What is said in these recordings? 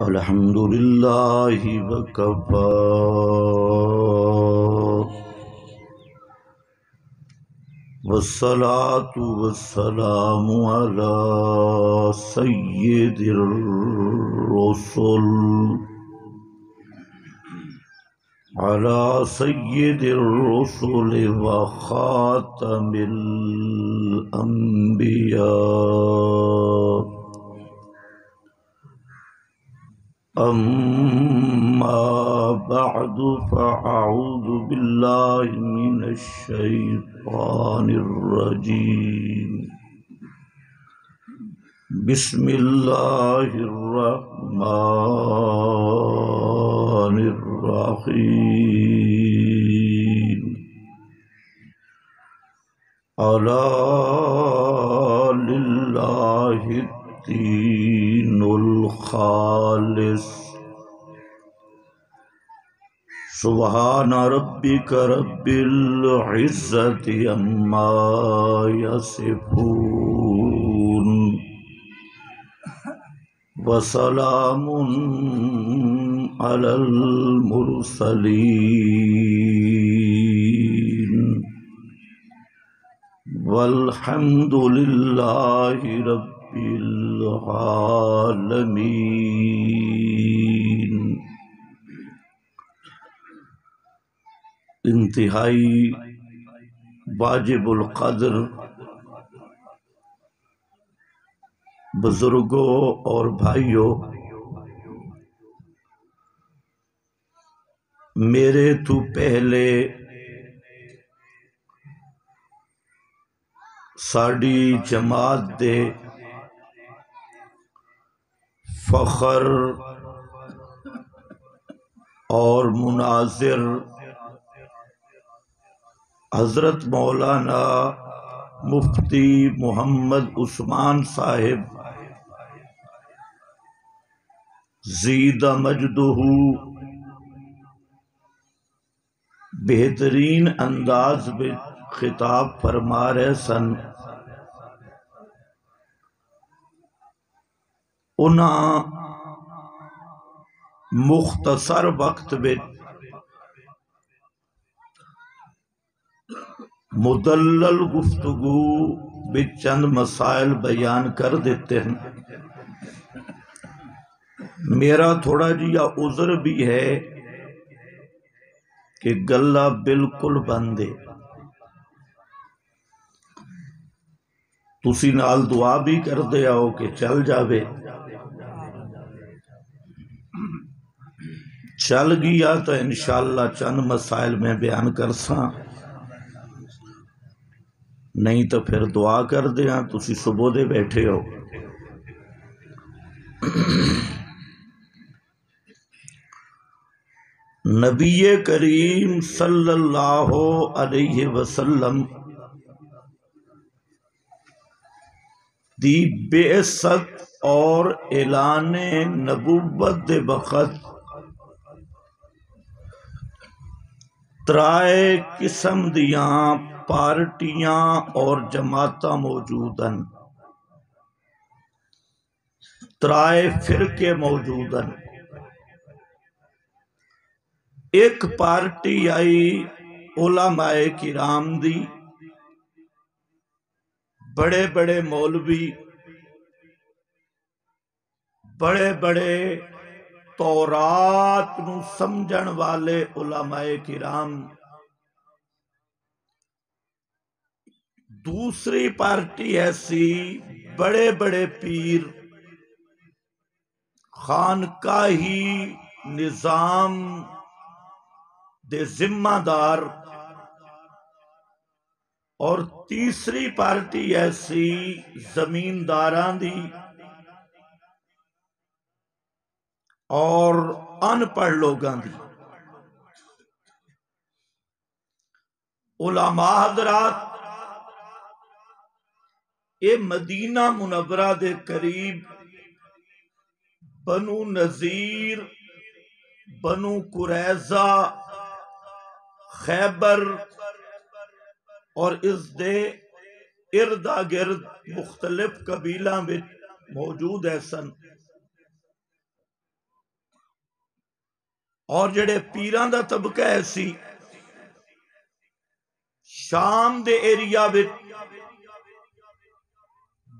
الحمد لله وكفى والصلاة والسلام على سيد الرسل وخاتم الأنبياء. أما بعد فأعوذ بالله من الشيطان الرجيم. بسم الله الرحمن الرحيم. ألا لله الدين الخالص. سبحان ربك رب العزة عما يصفون وسلام على المرسلين والحمد لله رب العالمين. انتہائی واجب القدر بزرگوں اور بھائیوں، میرے تو پہلے ساڑی جماعت دے فخر اور مناظر حضرت مولانا مفتی محمد عثمان صاحب زید مجدہ بہترین انداز میں خطاب فرما رہے سن. انہاں مختصر وقت میں مدلل گفتگو بھی چند مسائل بیان کر دیتے ہیں. میرا تھوڑا جیا عذر بھی ہے کہ گلہ بالکل بندے. تسی نال دعا بھی کر دے آؤ کہ چل جاوے. چل گیا تو انشاءاللہ چند مسائل میں بیان کر ساں، نہیں تو پھر دعا کر دیا. تسی صبح دے بیٹھے ہو. نبی کریم صلی اللہ علیہ وسلم دی بعثت اور اعلان نبوت دے وقت ترائے قسم دیاں پارٹیاں اور جماعتاں موجود ہیں، ترائے فرقے موجود ہیں. ایک پارٹی آئی علماء کرام دی، بڑے بڑے مولوی، بڑے بڑے تورات نو سمجھن والے علماء کرام. دوسری پارٹی ایسی بڑے بڑے پیر، خانقاہی نظام دے ذمہ دار. اور تیسری پارٹی ایسی زمینداراں دی اور ان پڑھ لوگاں دی. علماء حضرات، اے مدینہ منورہ دے قریب بنو نذیر، بنو قریظہ، خیبر اور اس دے اردا گرد مختلف قبیلہ میں موجود ہے سن. اور جڑے پیران دا طبقہ ہے سی شام دے ایریا وچ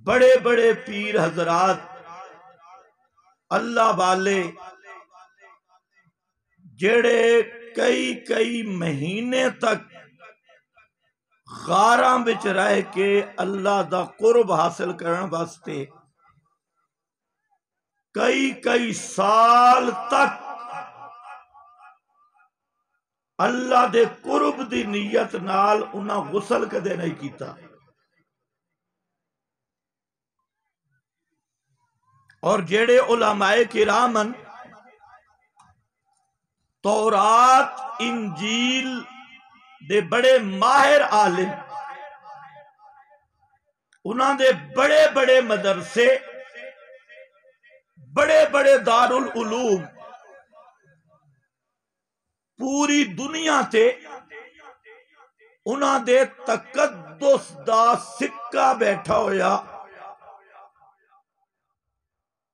بڑے بڑے پیر حضرات اللہ والے جڑے کئی مہینے تک غاراں وچ رہ کے اللہ دا قرب حاصل کرن واسطے کئی سال تک اللہ دے قرب دی نیت نال انہاں غسل کدے نہیں کیتا اور جڑے علماء کرامن تورات انجیل دے بڑے ماہر عالم انہاں دے بڑے بڑے مدرسے بڑے بڑے دارالعلوم پوری دنیا تے انہاں دے تقدس دا سکہ بیٹھا ہویا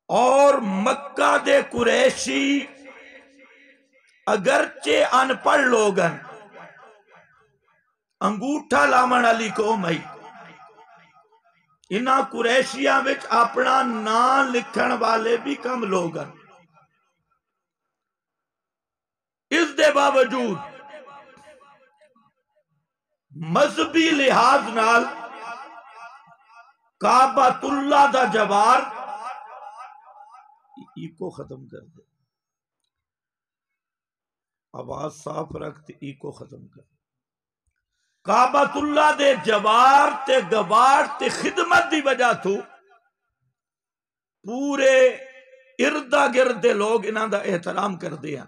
اور مکہ دے قریشی اگرچہ ان پڑھ لوگن انگوٹھا لامن علی قوم ہے انہاں قریشیاں وچ اپنا نام لکھن والے بھی کم لوگن اس دے باوجود مذہبی لحاظ نال کعبۃ اللہ دا جوار ایکو ختم کر دے آواز صاف رکھ تے ایکو ختم کر کعبۃ اللہ دے جوار تے گوار تے خدمت دی وجہ تو پورے اردا گرد دے لوگ انہاں دا احترام کر دیا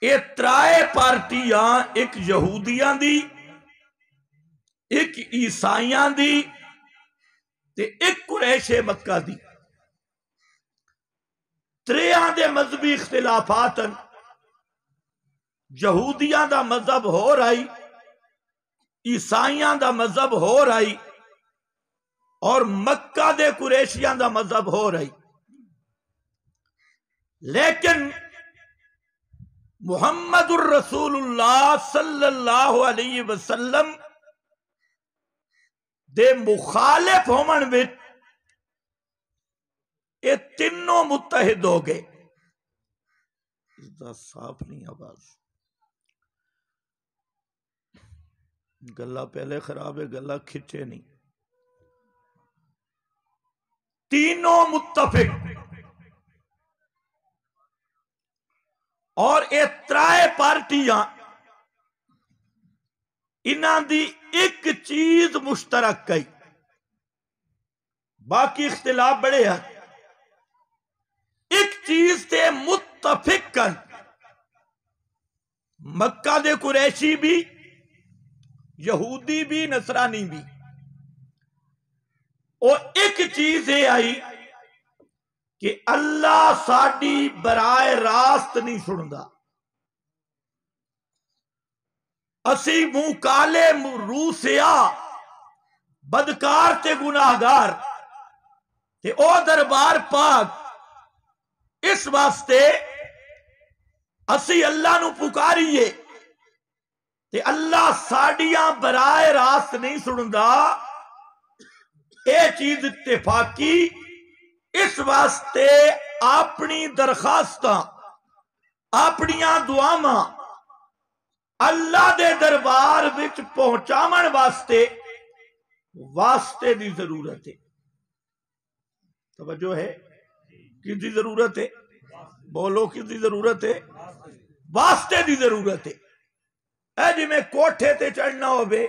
یہ ترائے پارٹیاں ایک یہودیاں دی ایک عیسائیاں دی تے ایک قریش مکہ دی تریاں دے مذہبی اختلافات یہودیاں دا مذہب ہو رہی عیسائیاں دا مذہب ہو رہی اور مکہ دے قریشیاں دا مذہب ہو رہی لیکن محمد الرسول اللہ صلی اللہ علیہ وسلم دے مخالف ہومن وچ یہ تینوں متحد ہو گئے اس دا صاف نہیں آواز گلہ پہلے خراب ہے گلہ کھچے نہیں تینوں متفق اور یہ ترائے پارٹیاں انہاں دی ایک چیز مشترک کئی باقی اختلاف بڑے ہیں ایک چیز تے متفق کن مکہ دے قریشی بھی یہودی بھی نصرانی بھی اور ایک چیز یہ آئی کہ اللہ ساڈی برائے راست نہیں سندا اسی منہ کالے روح سیاہ بدکار تے گناہگار تے او دربار پاک اس واسطے اسی اللہ نو پکاریے تے اللہ ساڈیاں برائے راست نہیں سندا اے چیز اتفاقی اس واسطے اپنی درخواستاں اپنیاں دعاواں اللہ دے دربار وچ پہنچاون واسطے دی ضرورت ہے توجہ ہے کس دی ضرورت ہے بولو کس دی ضرورت ہے واسطے دی ضرورت ہے اے جی میں کوٹھے تے چڑھنا ہوئے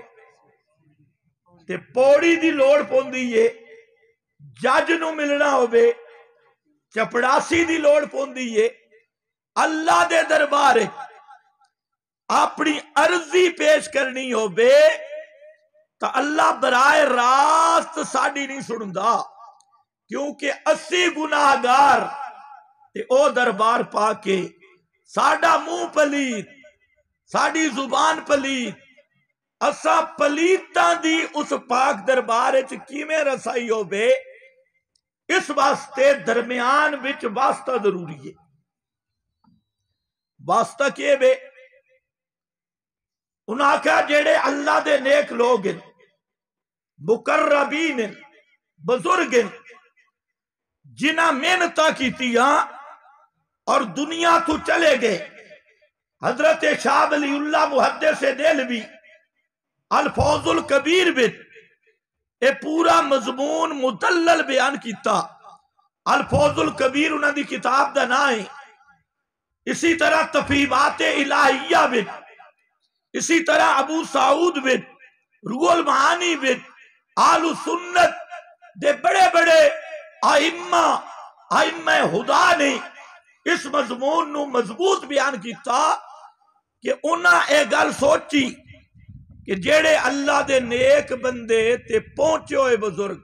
تے پوڑی دی لوڑ پوندی ہے جج نو ملنا ہوئے چپڑاسی دی لوڑ پوندی ہے اللہ دے دربار اپنی عرضی پیش کرنی ہوئے تا اللہ برائے راست ساڑی نہیں سندا کیونکہ اسی گناہگار تے او دربار پا کے ساڑا منہ پلیت ساڑی زبان پلیت اسا پلیتاں دی اس پاک دربار کیویں رسائی ہوئے اس واسطے درمیان وچ واسطہ ضروری ہے. واسطہ کیے بے انہاں کہا جیڑے اللہ دے نیک لوگ ہیں، مقربین ہیں، بزرگ ہیں، جنہ محنتاں کیتیاں اور دنیا تو چلے گئے. حضرت شاہ ولی اللہ محدث دہلوی الفوز الکبیر بن اے پورا مضمون مدلل بیان کیتا. الفوز الکبیر انہاں دی کتاب دا نام ہے. اسی طرح تفہیمات الہیہ بن، اسی طرح ابو سعود بن روح المعانی بن آل سنت دے بڑے بڑے ائمہ خدا نے اس مضمون نو مضبوط بیان کیتا کہ انہاں اے گل سوچی کہ جیڑے اللہ دے نیک بندے تے پہنچے ہوئے بزرگ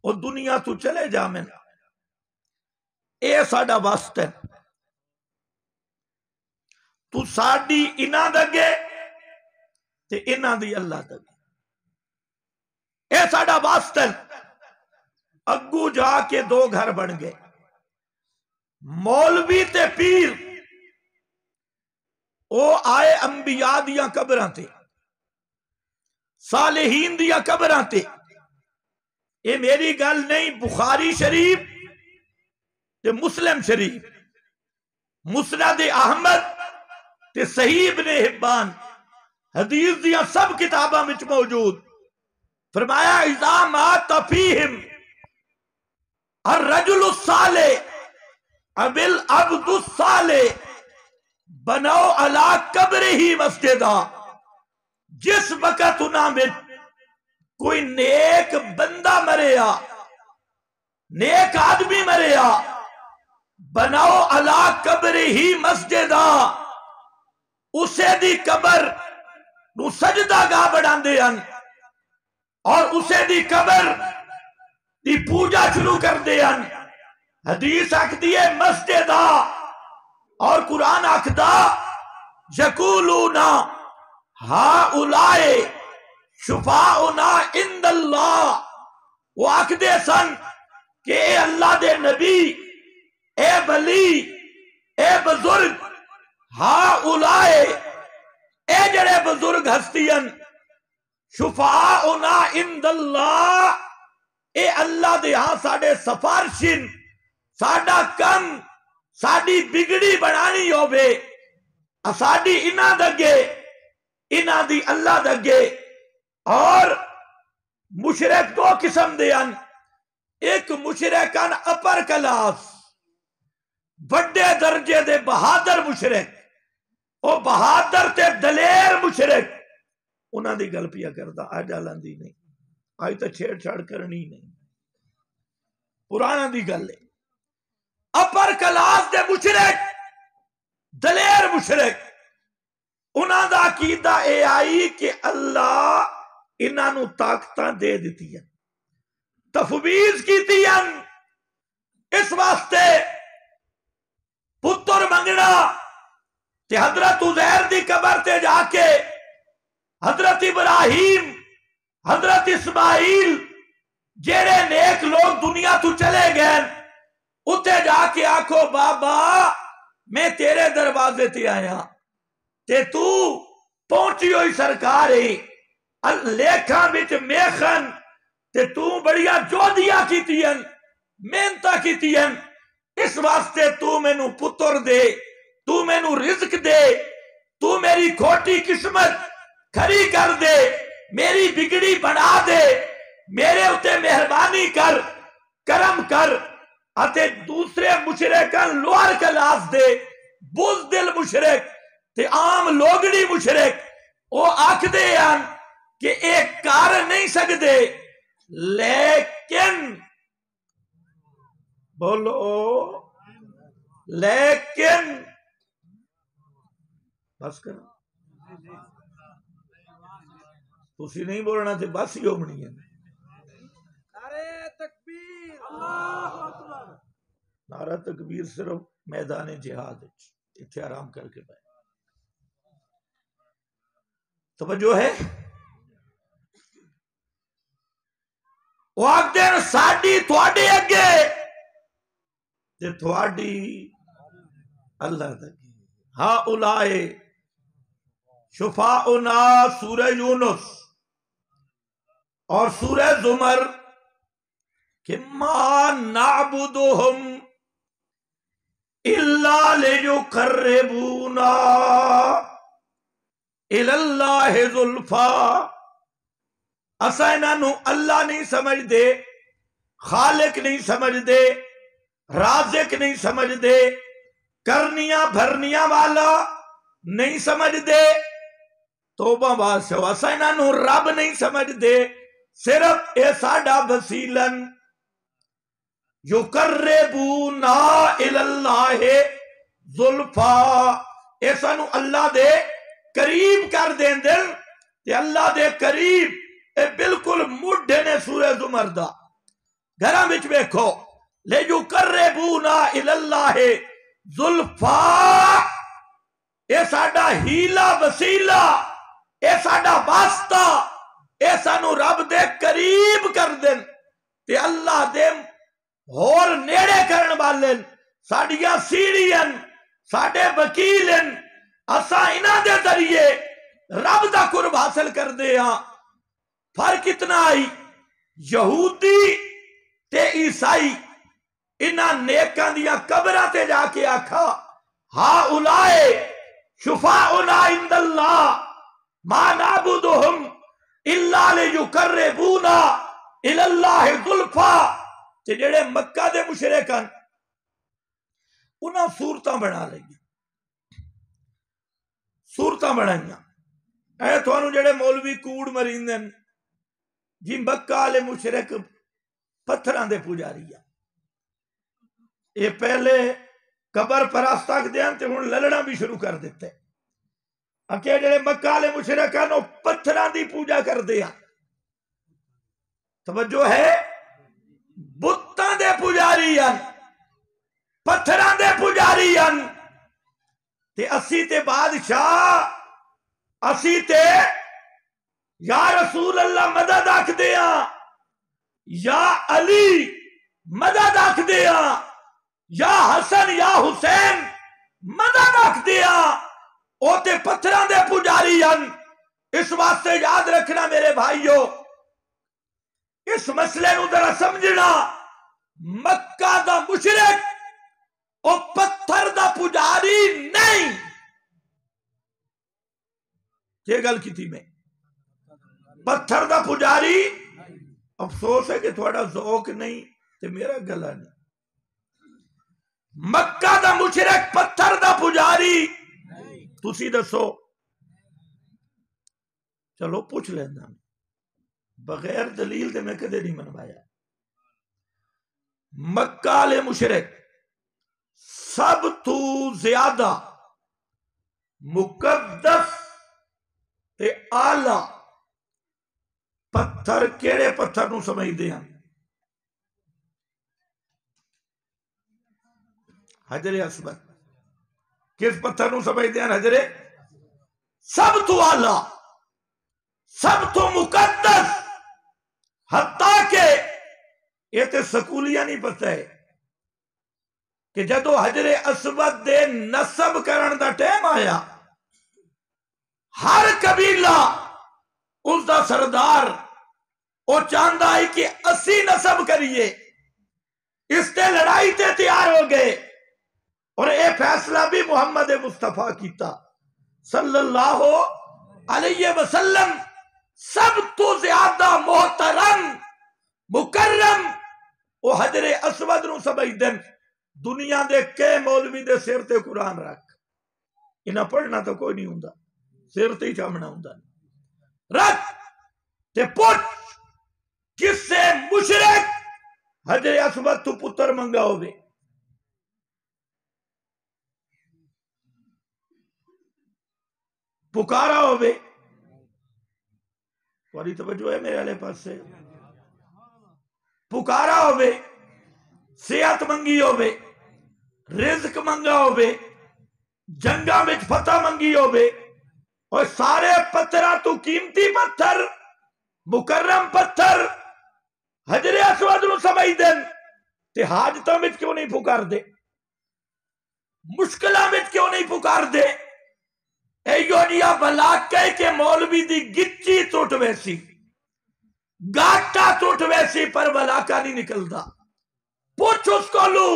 وہ دنیا تو چلے جامن، اے ساڈا واسطہ ہے. تو ساڈی انہاں دگے تے انہاں دی اللہ دگے، اے ساڈا واسطہ ہے. اگو جا کے دو گھر بن گئے، مولوی تے پیر او آئے انبیاء دیاں قبراں تے، صالحین دیاں قبراں تے. اے میری گل نہیں، بخاری شریف تے مسلم شریف، مسند احمد تے صحیح ابن حبان حدیث دیاں سب کتاباں وچ موجود. فرمایا اذا مات فیہم الرجل الصالح اب العبد الصالح بنو علی قبرہ مسجدہ. جس وقت انہاں میں کوئی نیک بندہ مریا، نیک آدمی مریا، بنو علی قبرہ مسجدہ، اسے دی قبر نو سجدہ گاہ بڑھان دے ہیں اور اسے دی قبر دی پوجا شروع کر دے ہیں. حدیث آکھدی ہے مسجدہ، اور قرآن آکھدا یقولون ہؤلاء شفاؤنا عند اللہ. وہ آکھدے سن کہ اے اللہ دے نبی، اے ولی، اے بزرگ، ہؤلاء اے جڑے بزرگ ہستیاں، شفاؤنا عند اللہ اے اللہ دے ہاں ساڑے سفارشن، ساڑا کم ساڑی بگڑی بنانی ہوئے ساڑی انہ دگے انہ دی اللہ دگے. اور مشرک دو قسم دیاں، ایک مشرکان اپر کلاس بڑے درجے دے بہادر مشرک، او بہادر تے دلیر مشرک. انہاں دی گل پیا کردا، آج آلاندی نہیں، آج تو چھیڑ چھاڑ کرنی نہیں، پرانا دی گل ہے. اپر کلاس دے مشرک، دلیر مشرک، انہاں دا عقیدہ اے آئی کہ اللہ انہاں نو طاقتاں دے دیتی ہیں، تفویض کیتی ہیں. اس واسطے پتر منگنا تے حضرت عزیر دی قبر تے جا کے حضرت ابراہیم، حضرت اسماعیل جیڑے نیک لوگ دنیا تو چلے گئے، اتے جا کے آکھو بابا میں تیرے دروازے تے آیا تے تو پہنچی ہوئی سرکار ہے، لیکھاں بچ میخن تے تو بڑیا جودیاں کیتیاں، محنتاں کیتیاں، اس واسطے تو میں نو پتر دے، تو میں نو رزق دے، تو میری کھوٹی قسمت کھری کر دے، میری بگڑی بنا دے، میرے اتے مہربانی کر، کرم کر. اتے دوسرے مشرکان لوہر کلاس دے بزدل مشرک تے عام لوگڑی مشرک او آکھدے ہیں کہ ایک کار نہیں سکدے، لیکن بولو لیکن بس کرو، تسی نہیں بولنا تھے بس ہی ہومنی ہے. نعرہ تکبیر، اللہ اکبر. نعرہ تکبیر صرف میدان جہاد اتھے آرام کر کے پائے. توجہ ہے؟ وہ آکھتے ہیں ساڈی تھوڑی اگے تے تھوڑی اللہ تک. ہاں اولائے شفاؤنا سورہ یونس اور سورہ زمر کہ ما نعبدہم الا لیقربونا الاللہ زلفا. اسا انہوں اللہ نہیں سمجھ دے، خالق نہیں سمجھ دے، رازق نہیں سمجھ دے، کرنیاں بھرنیاں والا نہیں سمجھ دے. توبہ بادشاہ اسا انہوں رب نہیں سمجھ دے، صرف اے ساڈا وسیلن یقربونا الاللہ زلفا. اے سانو اللہ دے قریب کر دیں دل تے اللہ دے قریب. اے بالکل مڈھے نے سورہ زمر دا گھراں وچ ویکھو لیقربونا الاللہ زلفا. اے ساڈا ہیلا وسیلہ، اے ساڈا واسطہ، اے سانو رب دے قریب کر دین تے اللہ دے ہور نیڑے کرن والے ساڈیاں سیڑھیاں ساڈے وکیل اساں انہاں دے ذریعے رب دا قرب حاصل کر دے ہاں. فرق اتنا آئی یہودی تے عیسائی انہاں نیکاں دیاں قبراں تے جا کے آکھا ہا اولائے شفاؤنا عند اللہ ما نعبدہم الا لیقربونا الاللہ زلفا. تے جڑے مکہ دے مشرکان انہاں صورتاں بنا لئیاں، صورتاں بنائیاں. اے تھانوں جڑے مولوی کوڑ مریندن جی مکہ والے مشرک پتھراں دے پجاری آ. اے پہلے قبر پرست تک دیاں تے ہن للڑا بھی شروع کر دیتے. اکے جڑے مکہ والے مشرکان او پتھراں دی پوجا کر دیاں. توجہ ہے، بتاں دے پجاری آن، پتھراں دے پجاری آن. تے اسی تے بادشاہ اسی تے یا رسول اللہ مدد آکھ دیا، یا علی مدد آکھ دیا، یا حسن یا حسین مدد آکھ دیا. او تے پتھراں دے پجاری ہن. اس واسطے یاد رکھنا میرے بھائیو، اس مسئلے نو ذرا سمجھنا. مکہ دا مشرک او پتھر دا پجاری نہیں. یہ گل کی تھی میں پتھر دا پجاری. افسوس ہے کہ تھوڑا ذوق نہیں تے میرا گلا نہیں. مکہ دا مشرک پتھر دا پجاری. تسی دسو، چلو پوچھ لینا، بغیر دلیل تے میں کدے نہیں منوایا. مکہ والے مشرک سب تو زیادہ مقدس تے آلہ پتھر کیڑے پتھر نو سمجھ دے ہیں؟ حجر اسود. کس پتھر نو سمجھ دے ہیں؟ حجر. سب تو آلہ، سب تو مقدس. حتیٰ کہ یہ تے سکولیاں نہیں پتہ ہے کہ جدو حجر اسود دے نصب کرن دا ٹائم آیا، ہر قبیلہ اس دا سردار او چاہتا ہے کہ اسی نصب کریے. اس تے لڑائی تے تیار ہو گئے اور اے فیصلہ بھی محمد مصطفیٰ کیتا صلی اللہ علیہ وسلم. سب تو زیادہ محترم مکرم او حجر اسود نو سمجھ دن. دنیا دے کے مولوی دے سر تے قرآن رکھ، انہاں پڑھنا تو کوئی نہیں ہوندا، سر تے ہی چامنا ہوندا. رکھ تے پوچھ کس سے مشرک حجر اسود تو پتر منگا ہوئے. پکارا ہوئے. تھوڑی توجہ ہے میرے والے پاس سے. پکارا ہوئے، صحت منگی ہوئے، رزق منگا ہوئے، جنگاں وچ فتح منگی ہوئے. اور سارے پتھراں تو قیمتی پتھر، مکرم پتھر حجر سمجھ دن تے حاجتاں وچ کیوں نہیں پکار دے مشکلاں وچ کیوں نہیں پکار دے ایو جیا بلا کہ مولوی دی گچی ٹوٹ ویسی گاٹا ٹوٹ ویسی پر بلا کا نہیں نکلدا پوچھ اس کو لو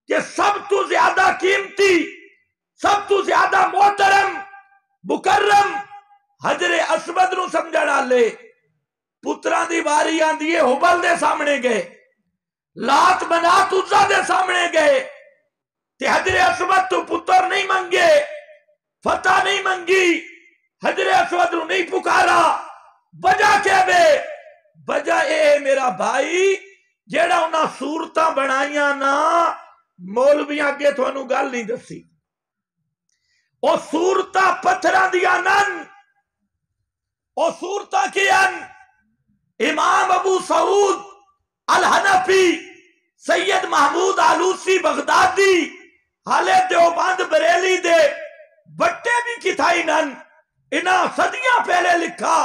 کہ سب تو زیادہ قیمتی سب تو زیادہ محترم مکرم حجر اسود نو سمجھنا لے پتران دی باری آندی حبل دے سامنے گئے لات منات عزا دے سامنے گئے تے حجر اسود تو پتر نہیں منگے فتح نہیں منگی حجر اسود نو نہیں پکارا بجا کے بے بجا اے میرا بھائی جیڑا انہاں صورتاں بنائیاں نا مولویاں کے تو انہوں گل نہیں دسی او صورتاں پتھراں دیا نن او صورتاں کی ان امام ابو سعود الحنفی سید محمود آلوسی بغدادی حالے دیوبند بریلی دے بٹے بھی کتھائی نن انہاں صدیاں پہلے لکھا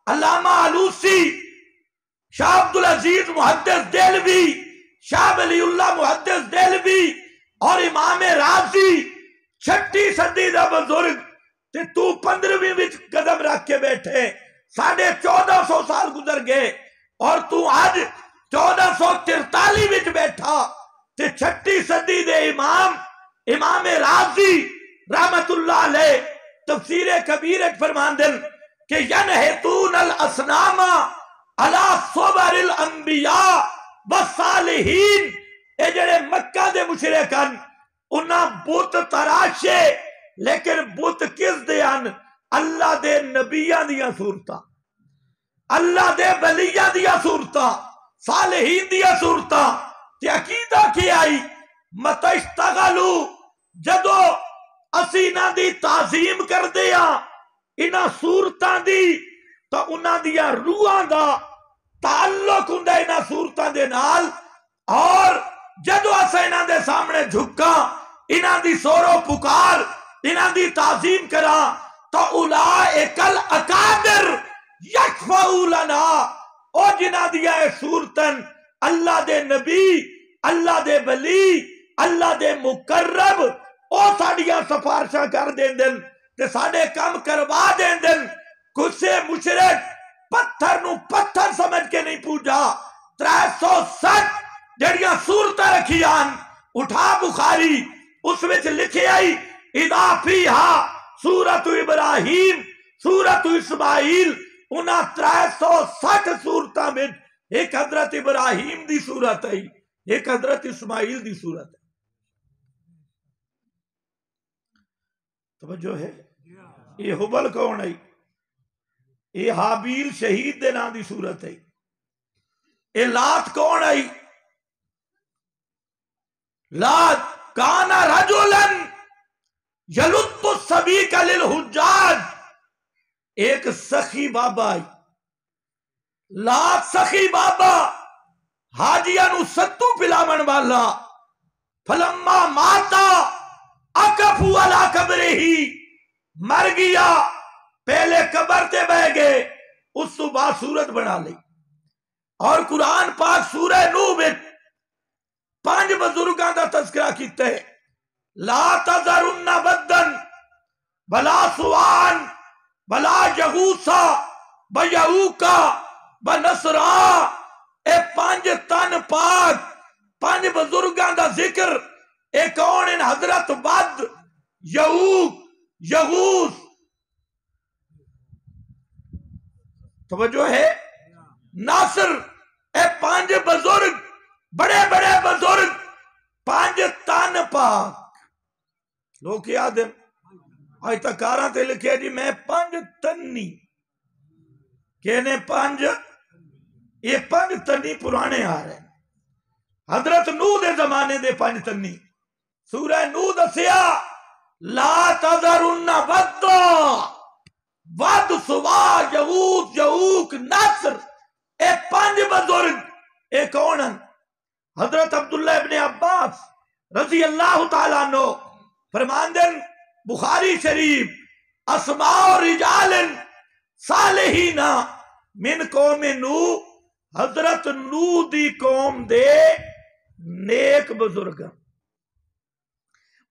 علامہ آلوسی شاہ عبدالعزیز محدث دہلوی شاہ ولی اللہ محدث دہلوی اور امام رازی چھٹی صدی دا بزرگ تے تو 15ویں وچ قدم رکھ کے بیٹھے 1450 سال گزر گئے اور تو آج 1443 وچ بیٹھا تے چھٹی صدی دے امام رازی رحمت اللہ علیہ تفسیر کبیر فرماندن کہ ینحتون الاسنام علی صبر الانبیاء والصالحین اے جڑے مکہ دے مشرکان انہاں بت تراشے لیکن بت کس دیان اللہ دے نبیان دیا صورتاں اللہ دے ولیاں دیا صورتاں صالحین دیا صورتاں تے عقیدہ کی آئی متشتغلو جدو اسی انہاں دی تعظیم کر دیا انہاں صورتاں دی تو انہاں دیا روحاں دا تعلق ہوندا انہاں صورتاں دے نال اور جدو اسا انہاں دے سامنے جھکا انہاں دی سورو پکار انہاں دی تعظیم کرا تو اولئک الاکابر یکفعوا لنا او جنہاں دیا اے صورتن اللہ دے نبی اللہ دے ولی اللہ دے مقرب او ساڑیاں سفارشاں کر دین دن تے ساڑے کام کروا دین دن کسے مشرک پتھر نو پتھر سمجھ کے نہیں پوجا 360 جڑیاں صورتیں رکھیاں اٹھا بخاری اس وچ لکھے آئی اذا فیہا سورۃ ابراہیم سورۃ اسماعیل انہاں 360 صورتاں میں ایک حضرت ابراہیم دی صورت ہے ایک حضرت اسماعیل دی صورت ہے توجہ ہے یہ حبل کون ہے یہ حابیل شہید دے نام دی صورت ہے یہ لات کون ہے لات کانا رجلن یلط السبیق للحجاج ایک سخی بابا ہے لات سخی بابا حاجیاں نو ستو پلاون والا فلما ماتا اکفو علی قبرہی مر گیا پہلے قبر تے بہ گئے اس تو بعد صورت بنا لی اور قرآن پاک سورہ نوح میں 5 بزرگاں دا تذکرہ کیتا ہے لا تذرن ودن بلا سوان بلا یغوثا بیعوکا بنصرا اے 5 تن پاک 5 بزرگاں دا ذکر اے کون ان حضرت ود یعوق یغوث توجہ ہے ناصر اے 5 بزرگ بڑے بڑے بزرگ 5 تن پاک لوگ یاد ہیں آج تک کاراں تے لکھے جی میں 5 تنی کہنے 5 یہ 5 تنی پرانے آ رہے ہیں حضرت نوح دے زمانے دے 5 تنی سورہ نوح دسیا لا تذرن ودا ود سوا یغوث یعوق نصر اے 5 بزرگ اے کون ہیں حضرت عبداللہ ابن عباس رضی اللہ تعالیٰ عنہ فرماندن بخاری شریف اسماء رجال صالحین من قوم نوح حضرت نوح دی قوم دے نیک بزرگ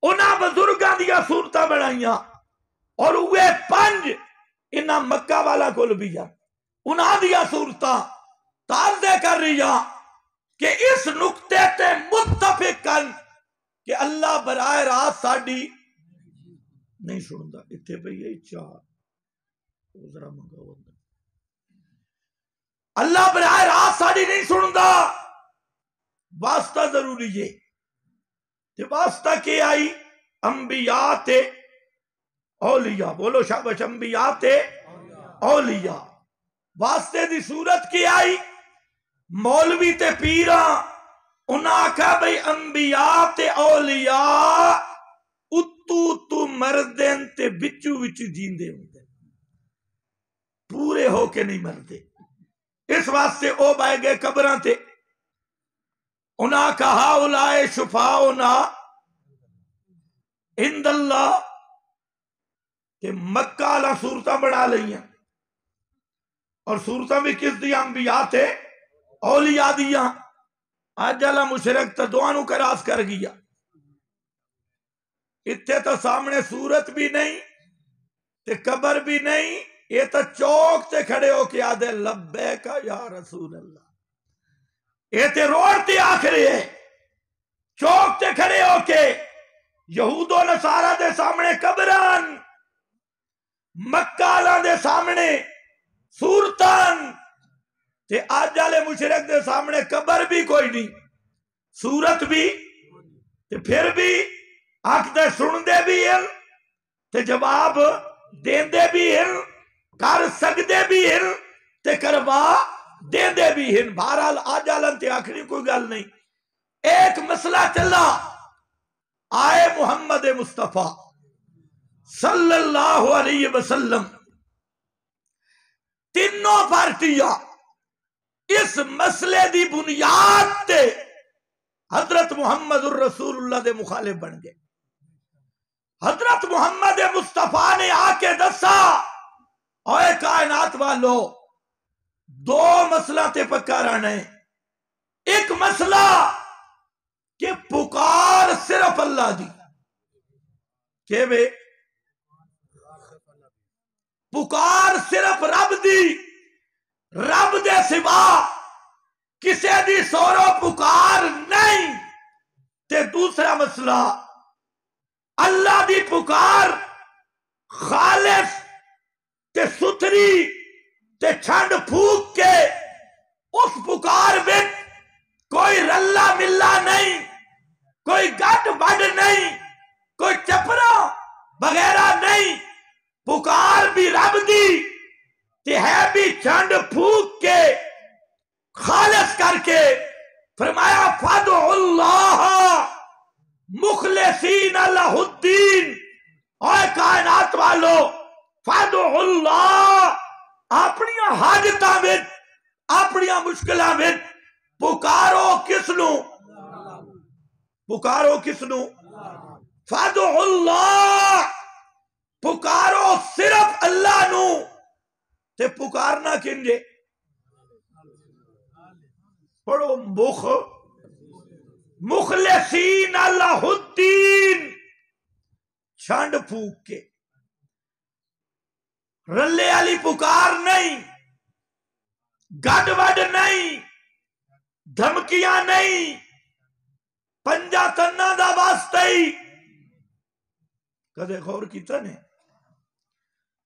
انہاں بزرگاں دیا صورتاں بنائیاں اور وہ پنج انہاں مکہ والا کول بھی جا انہاں دیا صورتاں تازے کر رہی کہ اس نقطے تے متفق کن کہ اللہ براہ راست ساڈی نہیں سندا اتھے پہ یہ چار ذرا منگاؤ اللہ براہ راست ساڈی نہیں سندا واسطہ ضروری ہے تے واسطہ کی آئی انبیاء تے اولیاء بولو شابش انبیاء تے اولیاء واسطے دی صورت کی آئی مولوی تے پیراں انہاں کہا بھئی انبیاء تے اولیاء اتو مردن تے بچو جیندے ہوندے پورے ہو کے نہیں مردے اس واسطے او بائے گئے قبراں تے انہاں کہا اولائے شفاؤنا عند اللہ کہ مکہ اللہ صورتاں بنا لئیاں اور صورتاں بھی کس دیا انبیاء تے اولیاء دیا آج اللہ مشرک تا دعانو کراس کر گیا اتھے تا سامنے صورت بھی نہیں تے قبر بھی نہیں یہ تا چوک تے کھڑے ہو کے آدھے لبیکا یا رسول اللہ یہ تے روڑ تے آخری ہے چوک تے کھڑے ہو کے یہود و نصارہ دے سامنے قبران مکہ اللہ دے سامنے صورتان تے آج جالے مشرک دے سامنے قبر بھی کوئی نہیں صورت بھی تے پھر بھی آنکھ دے سن دے بھی ہیں تے جواب دین دے بھی ہیں کر سکتے بھی ہیں تے کروا دین دے بھی ہیں بہرحال آج جالن تے آخری کوئی گل نہیں ایک مسئلہ چلا آئے محمد مصطفیٰ صلی اللہ علیہ وسلم تینوں پارٹیاں اس مسئلے دی بنیاد تے حضرت محمد الرسول اللہ دے مخالف بن گئے حضرت محمد مصطفیٰ نے آ کے دسا اوے کائنات والو دو مسئلہ تے پکا رہنا ہے ایک مسئلہ کہ پکار صرف اللہ دی کہ بے پکار صرف رب دی رب دے سوا کسے دی سورو پکار نہیں تے دوسرا مسئلہ اللہ دی پکار خالص تے ستھری تے چھنڈ پھوک کے اس پکار میں کوئی رلا ملا نہیں کوئی گٹ بڑ نہیں کوئی چپرا وغیرہ نہیں پکار بھی رب دی تے ہے بھی چھنڈ پھوک کے خالص کر کے فرمایا فادعوا اللہ مخلصین لہ الدین اے کائنات والو فادعوا اللہ اپنی حاجتاں میں اپنی مشکلاں میں پکارو کس نو پکارو کس نو فادعوا اللہ پکارو صرف اللہ نو تے پکارنا کنجے پڑھو مخلصین لہ الدین چھنڈ پھوک کے رلے علی پکار نہیں گڈ وڈ نہیں دھمکیاں نہیں پنجا تنہ دا واسطہ ہی کدے غور کیتا نے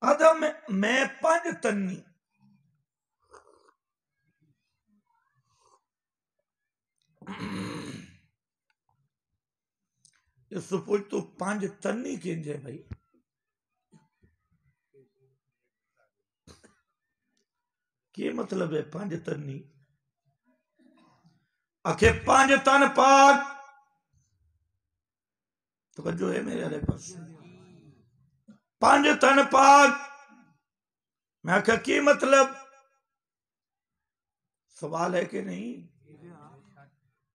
آدم میں پنج تنی اس پوچھ تو پانچ تنی کینجے بھائی کیا مطلب ہے پانچ تنی آکھے پانچ تن پاک توجہ ہے میرے علیہ پاس پانچ تن پاک میں آکھا کی مطلب سوال ہے کہ نہیں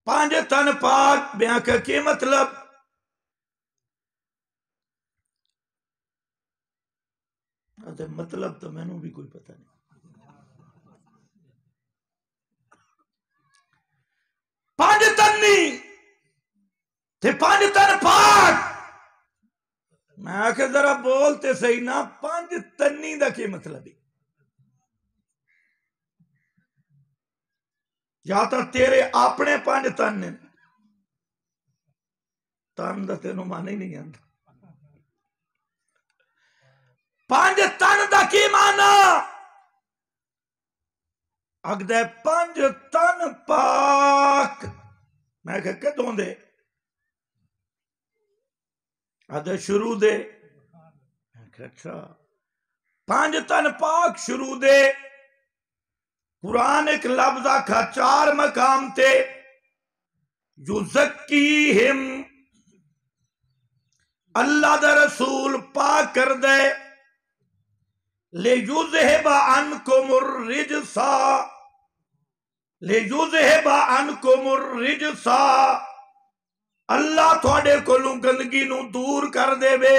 پانچ تن پاک میں آکھا کی مطلب مطلب تو میں نو بھی کوئی پتہ نہیں تے پانچ تن پاک. میں آکھے ذرا بولتے صحیح نا پانچ تنی دا کی مطلب ہے؟ یا تو تیرے اپنے پانچ تن نے تن دا تینوں مانا ہی نہیں آتا. پانچ تن دا کی مانا؟ اگدے پانچ تن پاک. میں کہ کدوں دے؟ آدھے شروع دے. میں کہ اچھا پانچ تن پاک شروع دے. قرآن ایک لفظ آکھا 4 مقام تے یزکیہم، اللہ دا رسول پاک کر دے. لیذہب عنکم الرجسا، لیذہب عنکم الرجسا، اللہ تھوڑے کولوں گندگی نو دور کر دے وے.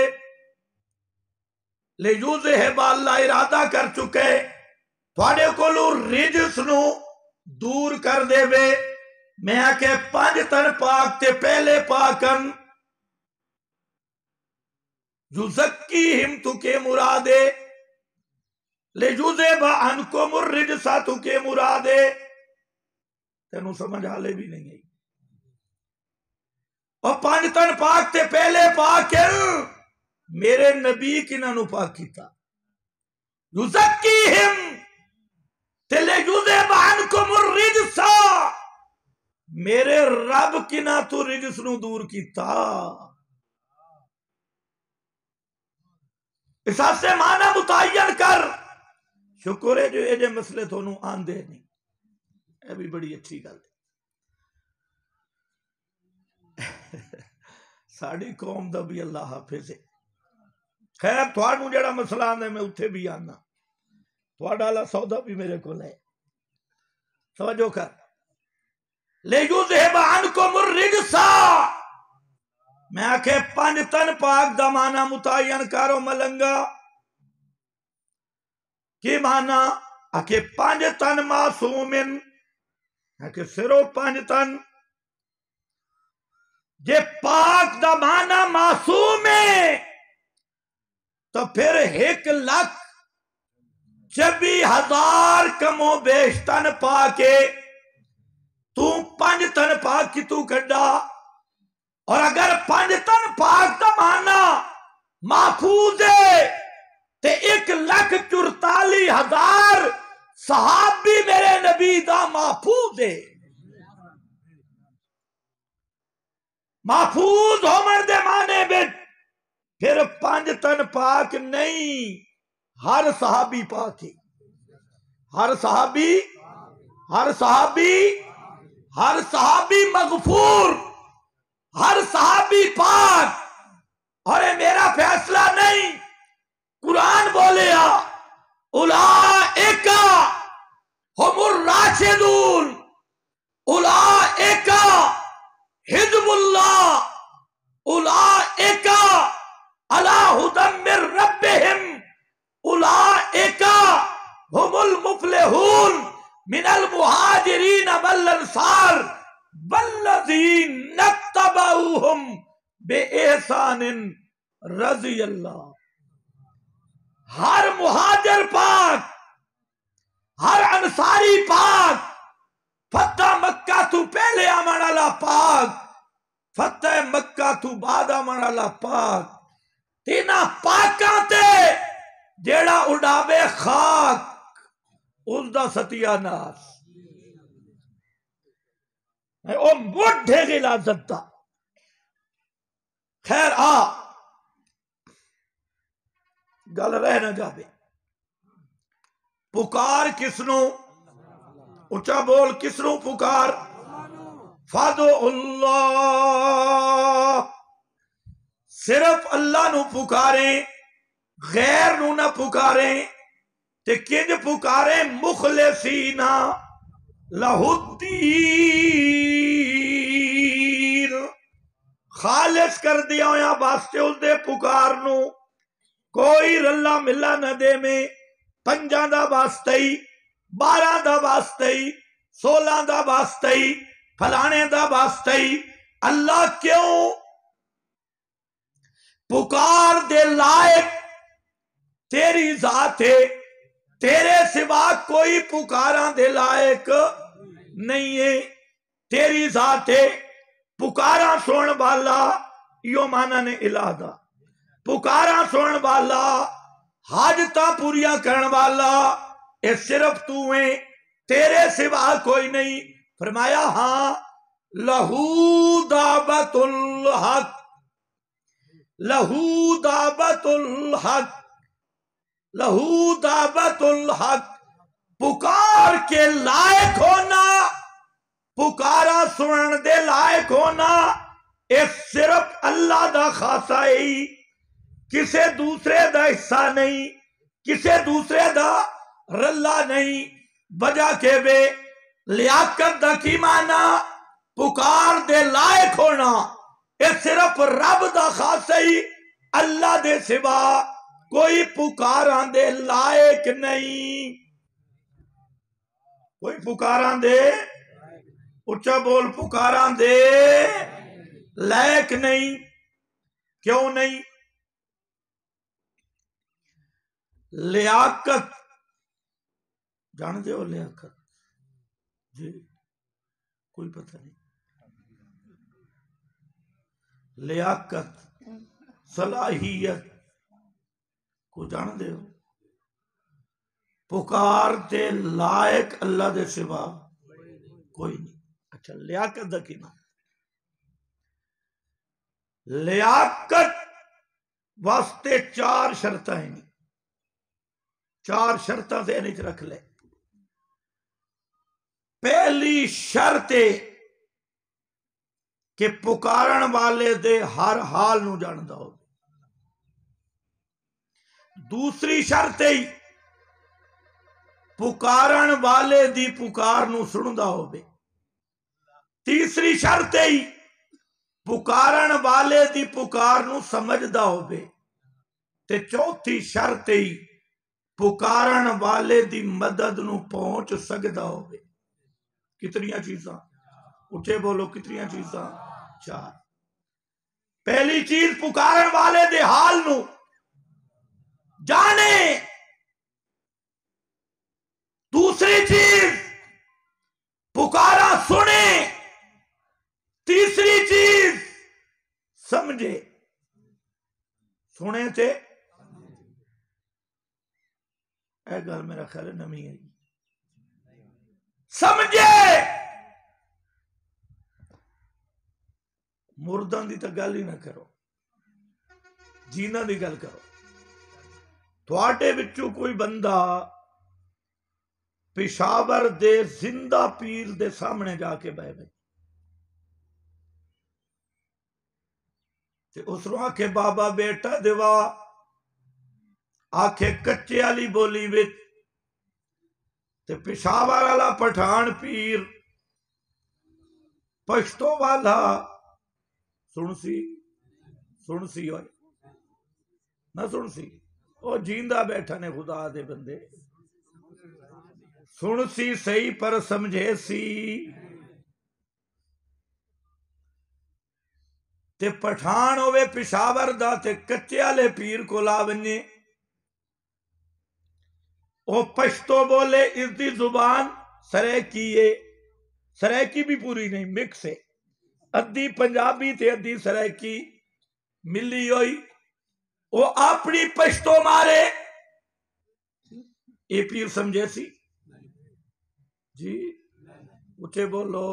لیذہب، اللہ ارادہ کر چکے تھوڑے کولوں رجس نو دور کر دے وے. میں آکے پانچ تن پاک تے پہلے پاکن. یزکیہم تو کے مرادے، لیذہب عنکم الرجسا تو کے مرادے. تینوں سمجھ حالے بھی نہیں ہے. اور پانچ تن پاک تے پہلے پاکن میرے نبی کنہاں نو پاک کیتا. یزکیہم تے لیذہب عنکم الرجسا، میرے رب کنہاں تو رجس نو دور کیتا. اس سے معنی متعین کر. شکر ہے جو یہ مسئلے تھونوں آندے نہیں. یہ بھی بڑی اچھی گل ہے. ساڑی قوم دا بھی اللہ حافظ ہے. خیر تھوڑوں جڑا مسئلہ آندے میں اتھے بھی آنا. تھوڑا اللہ سودا بھی میرے کو لے. سمجھو کر. لیذہب عنکم الرجسا، میں آکھے پانچ تن پاک دا معنی متعین کرو ملنگا. کی معنی؟ آکھے پانچ تن معصومن، آکھے صرف پانچ تن. جے پاک دا معنی معصوم ہے تو پھر 1,24,000 کم و بیش تن پاکے تو پانچ تن پاک کی تو کڈا. اور اگر پانچ تن پاک دا معنی محفوظ ہے تے 1,44,000 صحابی میرے نبی دا محفوظ ہے. محفوظ عمر دے معنی بچ پھر پانچ تن پاک نہیں، ہر صحابی پاک ہے. ہر صحابی، ہر صحابی، ہر صحابی مغفور، ہر صحابی پاک. اور یہ میرا فیصلہ نہیں، قرآن بولیا اولئک ہم الراشدون، اولئک حزب اللہ، اولئک علی ھدی من ربہم، اولئک ہم المفلحون من المہاجرین والانصار والذین اتبعوہم بإحسان رضی اللہ. ہر مہاجر پاک، ہر انصاری پاک، فتح مکہ تو پہلے آمن والا پاک، فتح مکہ تو بعد آمن والا پاک. تینا پاکاں تے جیڑا اڑاوے خاک اس دا ستیہ ناس. او مڈھے غلازت دا. خیر آ گل رہ نہ جاوے. پکار کسنو؟ اچھا بول کسنو پکار؟ فادعوا اللہ، صرف اللہ نو پکاریں، غیر نو نہ پکاریں. تے کنج پکاریں؟ مخلصین لہ الدین، خالص کر دیا ہویا واسطے اس دے پکار نو. کوئی رلا ملا نہ دے میں 5 دا واسطے ہی، 12 دا واسطے ہی، 16 دا واسطے ہی، فلانے دا واسطے ہی. اللہ کیوں؟ پکار دے لائق تیری ذات ہے، تیرے سوا کوئی پکاراں دے لائق نہیں ہے، تیری ذات ہے۔ پکاراں سن والا یو مانا نے الہ دا، پکاراں سن والا حاجتاں پوریاں کرن والا اے صرف تو ہے، تیرے سوا کوئی نہیں۔ فرمایا ہاں لہو دعوت الحق، لہو دعوت الحق، لہو دعوت الحق، پکار کے لائق ہونا، پکارا سنن دے لائق ہونا اے صرف اللہ دا خاصہ ہے، کسے دوسرے دا حصہ نہیں، کسے دوسرے دا رلا نہیں۔ وجہ کہ بے لیاقت دا کی معنی پکار دے لائق ہونا اے صرف رب دا خاصہ ہی، اللہ دے سوا کوئی پکاراں دے لائق نہیں، کوئی پکاراں دے اچھا بول پکاراں دے لائق نہیں۔ کیوں نہیں؟ لیاقت جان دے ہو، لیاقت جی کوئی پتہ نہیں، لیاقت صلاحیت کو جان دے ہو، پکار دے لائق اللہ دے سوا کوئی نہیں۔ اچھا لیاقت دا کی معنی؟ لیاقت واسطے چار شرطیں ہیں، چار شرطیں ذہن وچ رکھ لے۔ پہلی شرط ہے کہ پکارن والے دے ہر حال نو جاندا ہو۔ دوسری شرط ہے پکارن والے دی پکار نو سندا ہوے۔ تیسری شرط ہے پکارن والے دی پکار نو سمجھدا ہوے۔ تے چوتھی شرط ہے پکارن والے دی مدد نو پہنچ سکدا ہوے۔ کتنیاں چیزاں؟ اٹھے بولو کتنیاں چیزاں؟ چار۔ پہلی چیز پکارن والے دے حال نو جانے، دوسری چیز پکارا سنے، تیسری چیز سمجھے۔ سنے تھے اے گل میرا خیال ہے نمی ہے، سمجھے مردان دی تا گل ہی نہ کرو، جینا دی گل کرو۔ تواڈے وچوں کوئی بندہ پشاور دے زندہ پیر دے سامنے جا کے بہ گئے تے اس رو آکھے بابا بیٹا دیوا، آکھے کچے والی بولی وچ، تے پشاور والا پٹھان پیر پشتو والا سن سی ہوئے نہ سن سی، او جیندہ بیٹھا نے خدا دے بندے، سن سی صحیح پر سمجھے سی۔ تے پٹھان ہوئے پشاور دا تے کچے والے پیر کو لا ونجے، او پشتو بولے، اس دی زبان سریکی ہے، سریکی بھی پوری نہیں مکس ہے، ادھی پنجابی تے ادھی سریکی ملی ہوئی، او اپنی پشتو مارے، اے پیر سمجھے سی جی، اٹھے بولو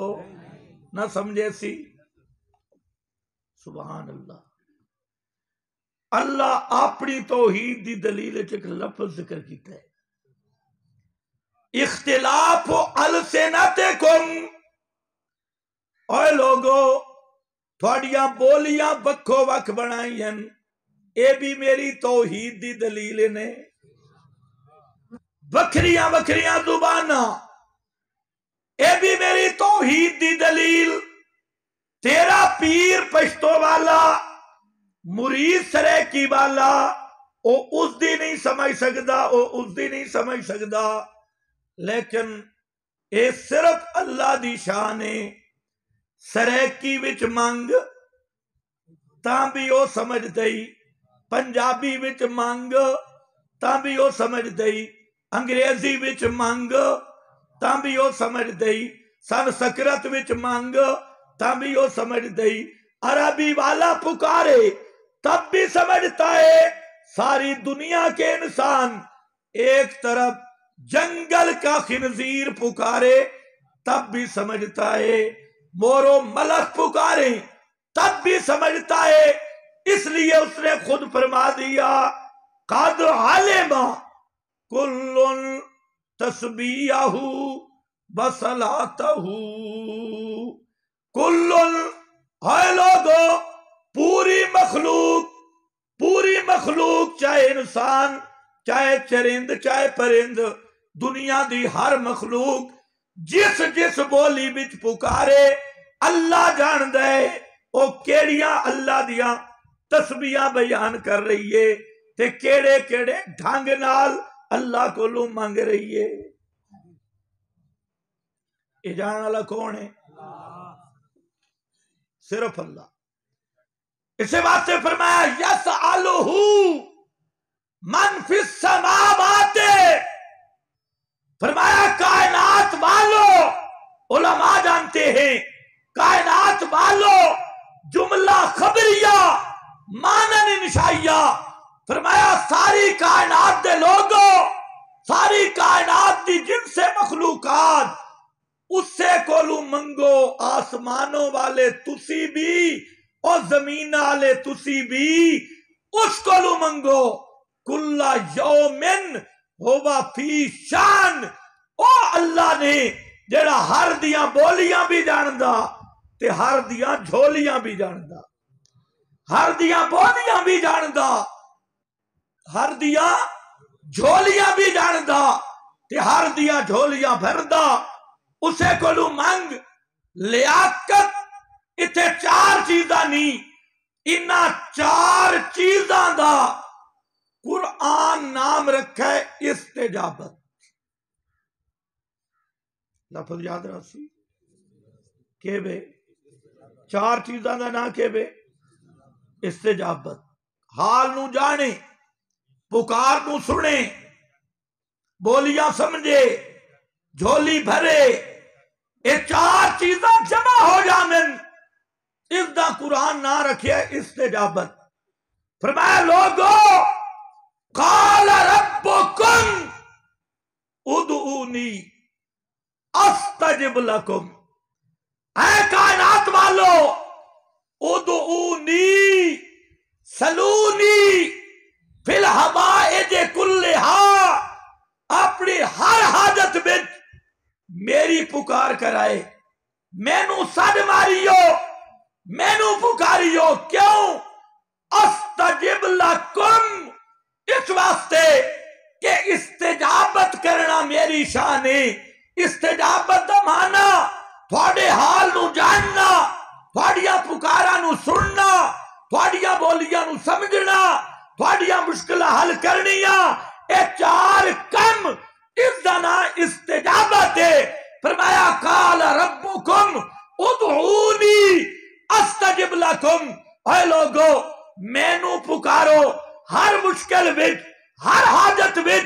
نہ سمجھے سی۔ سبحان اللہ، اللہ اپنی توحید دی دلیل ایک لفظ ذکر کیتا ہے، اختلاف السنتکم، اوے لوگو تھوڑیاں بولیاں بکھو وکھ بنائی ہیں، اے بھی میری توحید دی دلیل نے، بکھریاں بکھریاں زباناں اے بھی میری توحید دی دلیل۔ تیرا پیر پشتو والا، مرید سریکی والا، او اس دی نہیں سمجھ سکدا، او اس دی نہیں سمجھ سکدا، لیکن اے صرف اللہ دی شان ہے۔ سریکی وچ منگ تاں بھی او سمجھ دئی، پنجابی وچ منگ تاں بھی وہ سمجھ دئی، انگریزی وچ منگ تاں بھی وہ سمجھ دئی، سنسکرت وچ منگ تاں بھی وہ سمجھ دئی، عربی والا پکارے تب بھی سمجھتا ہے۔ ساری دنیا کے انسان ایک طرف جنگل کا خنزیر پکارے تب بھی سمجھتا ہے، مور و ملک پکارے تب بھی سمجھتا ہے۔ اس لیے اس نے خود فرما دیا قد علم کل تسبیحہ وصلاتہ، کل ہے لوگو پوری مخلوق چاہے انسان چاہے چرند چاہے پرند، دنیا دی ہر مخلوق جس بولی بچ پکارے اللہ جان دے او کیڑیاں اللہ دیاں تسبیحاں بیان کر رہی ہے تے کیڑے ڈھنگ نال اللہ کو لو مانگ رہی ہے۔ یہ جان والا کون ہے؟ صرف اللہ۔ اسے واسطے فرمایا یسألہ من فی السماوات، فرمایا کائنات والو، علماء جانتے ہیں کائنات والو جملہ خبریہ مانن انشائیہ، فرمایا ساری کائنات دے لوگوں، ساری کائنات دی جن سے مخلوقات اس سے کولو منگو، آسمانوں والے تسی بھی اور زمین والے تسی بھی اس کولو منگو، کل یومن ہوا فی شان۔ او اللہ نے جڑا ہر دیاں بولیاں بھی جاندہ تے ہر دیاں جھولیاں بھی جاندہ، ہر دیاں بولیاں بھی جاندہ، ہر دیاں جھولیاں بھی جاندہ تے ہر دیاں جھولیاں بھردہ، اسے کولو منگ۔ لیاقت اتھے چار چیزاں نہیں، انہاں چار چیزاں دا قرآن نام رکھا ہے استجابت۔ لفظ یاد رسی کہ بے چار چیزاں دا نام کہ بے استجابت، حال نو جانے، پکار نو سنے، بولیاں سمجھے، جھولی بھرے، یہ چار چیزاں جمع ہو جامن اس دا قرآن نہ رکھے استجابت۔ فرمایا لوگو قال ربکم ادعونی استجب لکم، اے کائنات والو ادعونی سلونی فی الحوائج کلہا، اپنی ہر حاجت بچ میری پکار کرائے، مینو سد ماریو، مینو پکاریو، کیوں؟ استجب لکم، اس واسطے کہ استجابت کرنا میری شان ہے۔ استجابت دا مانا تھوڑے حال نو جاننا، تھوڑیاں پکاراں نو سننا، تھوڑیاں بولیاں نو سمجھنا، تھوڑیاں مشکلہ حل کرنیاں، اے چار کم اس دا نا استجابت ہے۔ فرمایا قال ربکم ادعونی استجب لکم، اے لوگو مینو پکارو ہر مشکل وچ، ہر حاجت وچ،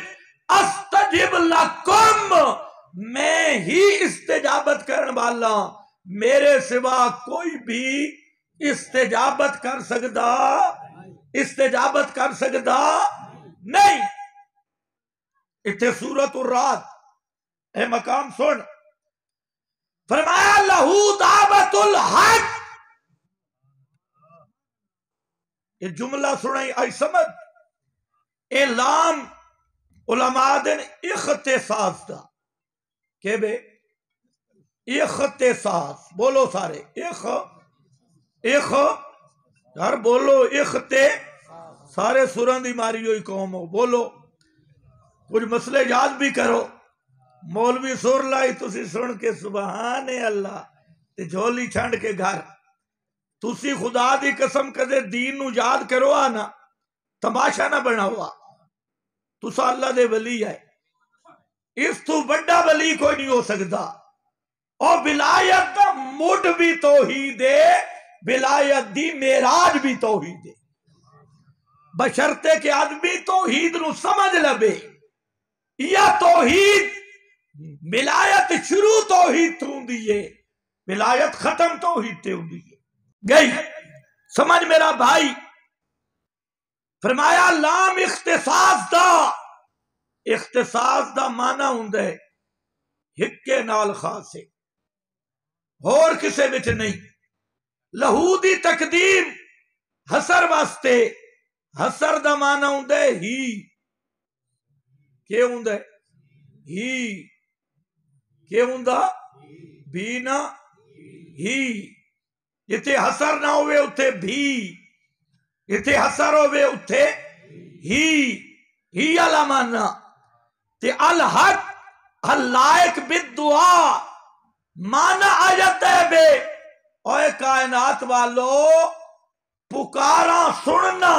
استجب لکم، میں ہی استجابت کرن والا، میرے سوا کوئی بھی استجابت کر سکدا نہیں۔ اتھے سورۃ الرعد اے مقام سن، فرمایا لہو دعوت الحق، یہ جملہ سنائی آئی سمجھ، اے لام علماء دن اختصاص دا، کہ بے اختصاص، بولو سارے یار بولو سارے سرن دی ماری ہوئی قوم ہو، بولو کچھ مسئلے یاد بھی کرو۔ مولوی سر لائی تسی سن کے سبحان اللہ تے جھولی چھنڈ کے گھر، تسی خدا دی قسم کدے دین نو یاد کرو آنا، تماشا نہ بنا ہوا، تسا اللہ دے ولی ہے، اس تو بڑا ولی کوئی نہیں ہو سکتا، اور ولایت دا مڈ بھی توحید ہے، ولایت دی معراج بھی توحید ہے۔ بشرتے کہ آدمی توحید نو سمجھ لبے یا توحید ولایت شروع توحید تو ہوندی ہے ولایت ختم توحید تے ہوندی ہے گئی سمجھ میرا بھائی فرمایا لام اختصاص دا معنی ہوندا ہے ہکے نال خاص ہے اور کسے وچ نہیں لہو دی تقدیم حسر واسطے حسر دا معنی ہوندا ہے ہی کیا ہوندا ہے ہی کیا ہوندا بھی نہ ہی جتے حسر نہ ہوئے اتھے بھی جتے حسر ہوئے اتھے ہی علا معنی تے الحق اللائق بالدعا معنی آیت ہے بے اوے کائنات والو پکاراں سننا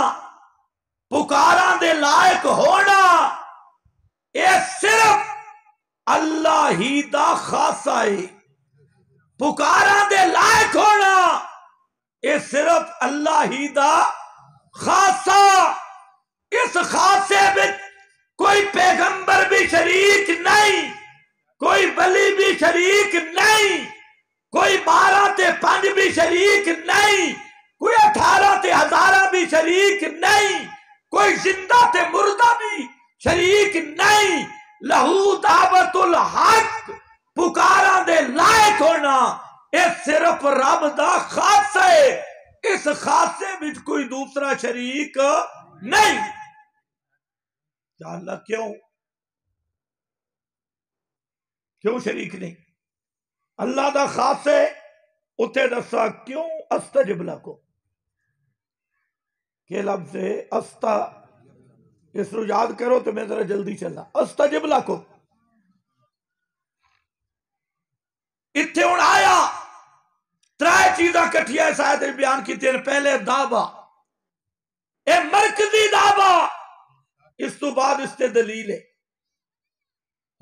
پکاراں دے لائق ہونا اے صرف اللہ ہی دا خاصہ ہے پکاراں دے لائق ہونا اے صرف اللہ ہی دا خاصہ اس خاصے میں کوئی پیغمبر بھی شریک نہیں کوئی ولی بھی شریک نہیں کوئی 12 تے 5 بھی شریک نہیں کوئی 18 تے 1000 بھی شریک نہیں کوئی زندہ تے مردہ بھی شریک نہیں لہو دعوت الحق پکاراں دے لائق ہونا اے صرف رب دا خاصہ ہے اس خاصے میں کوئی دوسرا شریک نہیں یا اللہ کیوں شریک نہیں اللہ دا خاص ہے اتھے دسا کیوں استجب لکو کہ لفظ ہے استا اس رو یاد کرو تو میں ذرا جلدی چلنا استجب لکو اتھے ہون آیا ترائے چیزاں کٹھیا اس آیت بیان کی تین پہلے دعویٰ اے مرکزی دعویٰ اس تو بعد اس تے دلیل ہے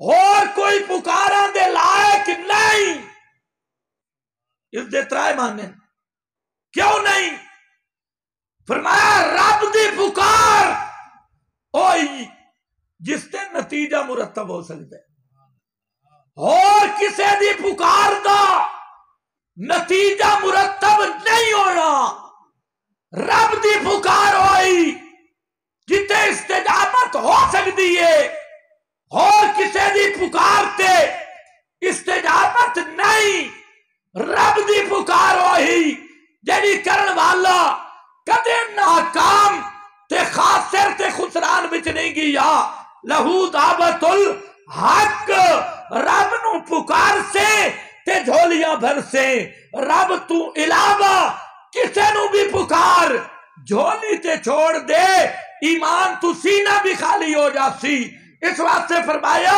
اور کوئی پکاراں دے لائق نہیں اس دے ترائے ماننے کیوں نہیں فرمایا رب دی پکار اوئی جس تے نتیجہ مرتب ہو سکتا ہے اور کسے دی پکار دا نتیجہ مرتب نہیں ہونا رب دی پکار ہوئی جتے استجابت ہو سکتی ہے اور کسے دی پکار تے استجابت نہیں رب دی پکار ہوئی جیڑی کرن والا کدے ناکام تے خاسر تے خسران بچ نہیں گیا لہو دعوت الحق رب نو پکار سے تے جھولیاں بھر سے رب تو علاوہ کسے نو بھی پکار جھولی تے چھوڑ دے ایمان تو سینہ بھی خالی ہو جاسی اس واسطے فرمایا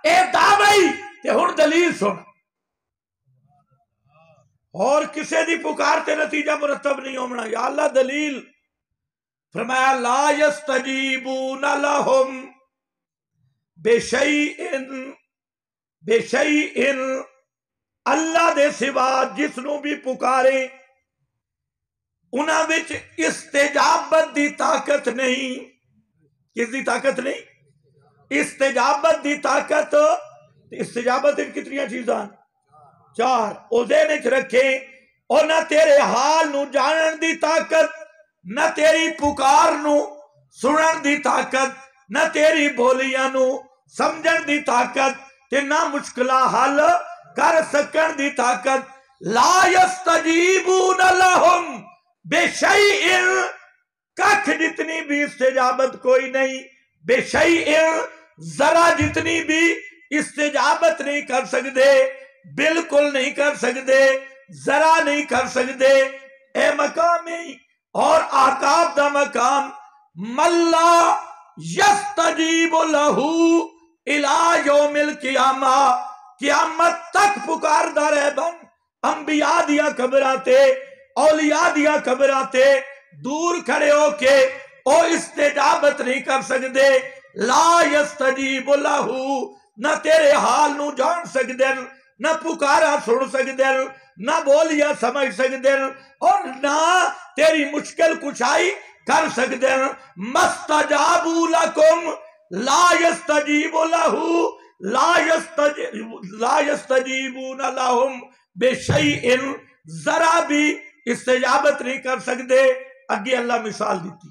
اے دعوی تے ہن دلیل سن اور کسے دی پکار تے نتیجہ مرتب نہیں ہونا یا اللہ دلیل فرمایا لا یستجیبون لہم بشیئن اللہ دے سوا جس نو بھی پکارے انہاں وچ استجابت دی طاقت نہیں کس دی طاقت نہیں استجابت دی طاقت استجابت ان کتنی چیزاں 4 او ذہن وچ رکھے اور نہ تیرے حال نو جانن دی طاقت نہ تیری پکار نو سنن دی طاقت نہ تیری بولیاں نو سمجھن دی طاقت تے نہ مشکلہ حل کر سکن دی طاقت لا یستجیبون لہم بے شیئن ککھ جتنی بھی استجابت کوئی نہیں بے شیئن ذرا جتنی بھی استجابت نہیں کر سکتے بالکل نہیں کر سکتے ذرا نہیں کر سکتے اے مقامی اور آقاب دا مقام ملا یستجیب لہو الى یوم القیامہ قیامت تک پکاردہ رہ بن انبیاء دیا قبراتے اولیاء دیا قبراتے دور کھڑے ہو کے او استجابت نہیں کر سکتے لا یستجیب لہو نہ تیرے حال نو جان سکتے نہ پکارا سن سکتے نہ بولیا سمجھ سکتے اور نہ تیری مشکل کشائی کر سکتے ہیں مستجابو لکم لا یستجیب لہو لا یستجیبون لہم بشیئن ذرا بھی استجابت نہیں کر سکتے. اگے اللہ مثال دیتی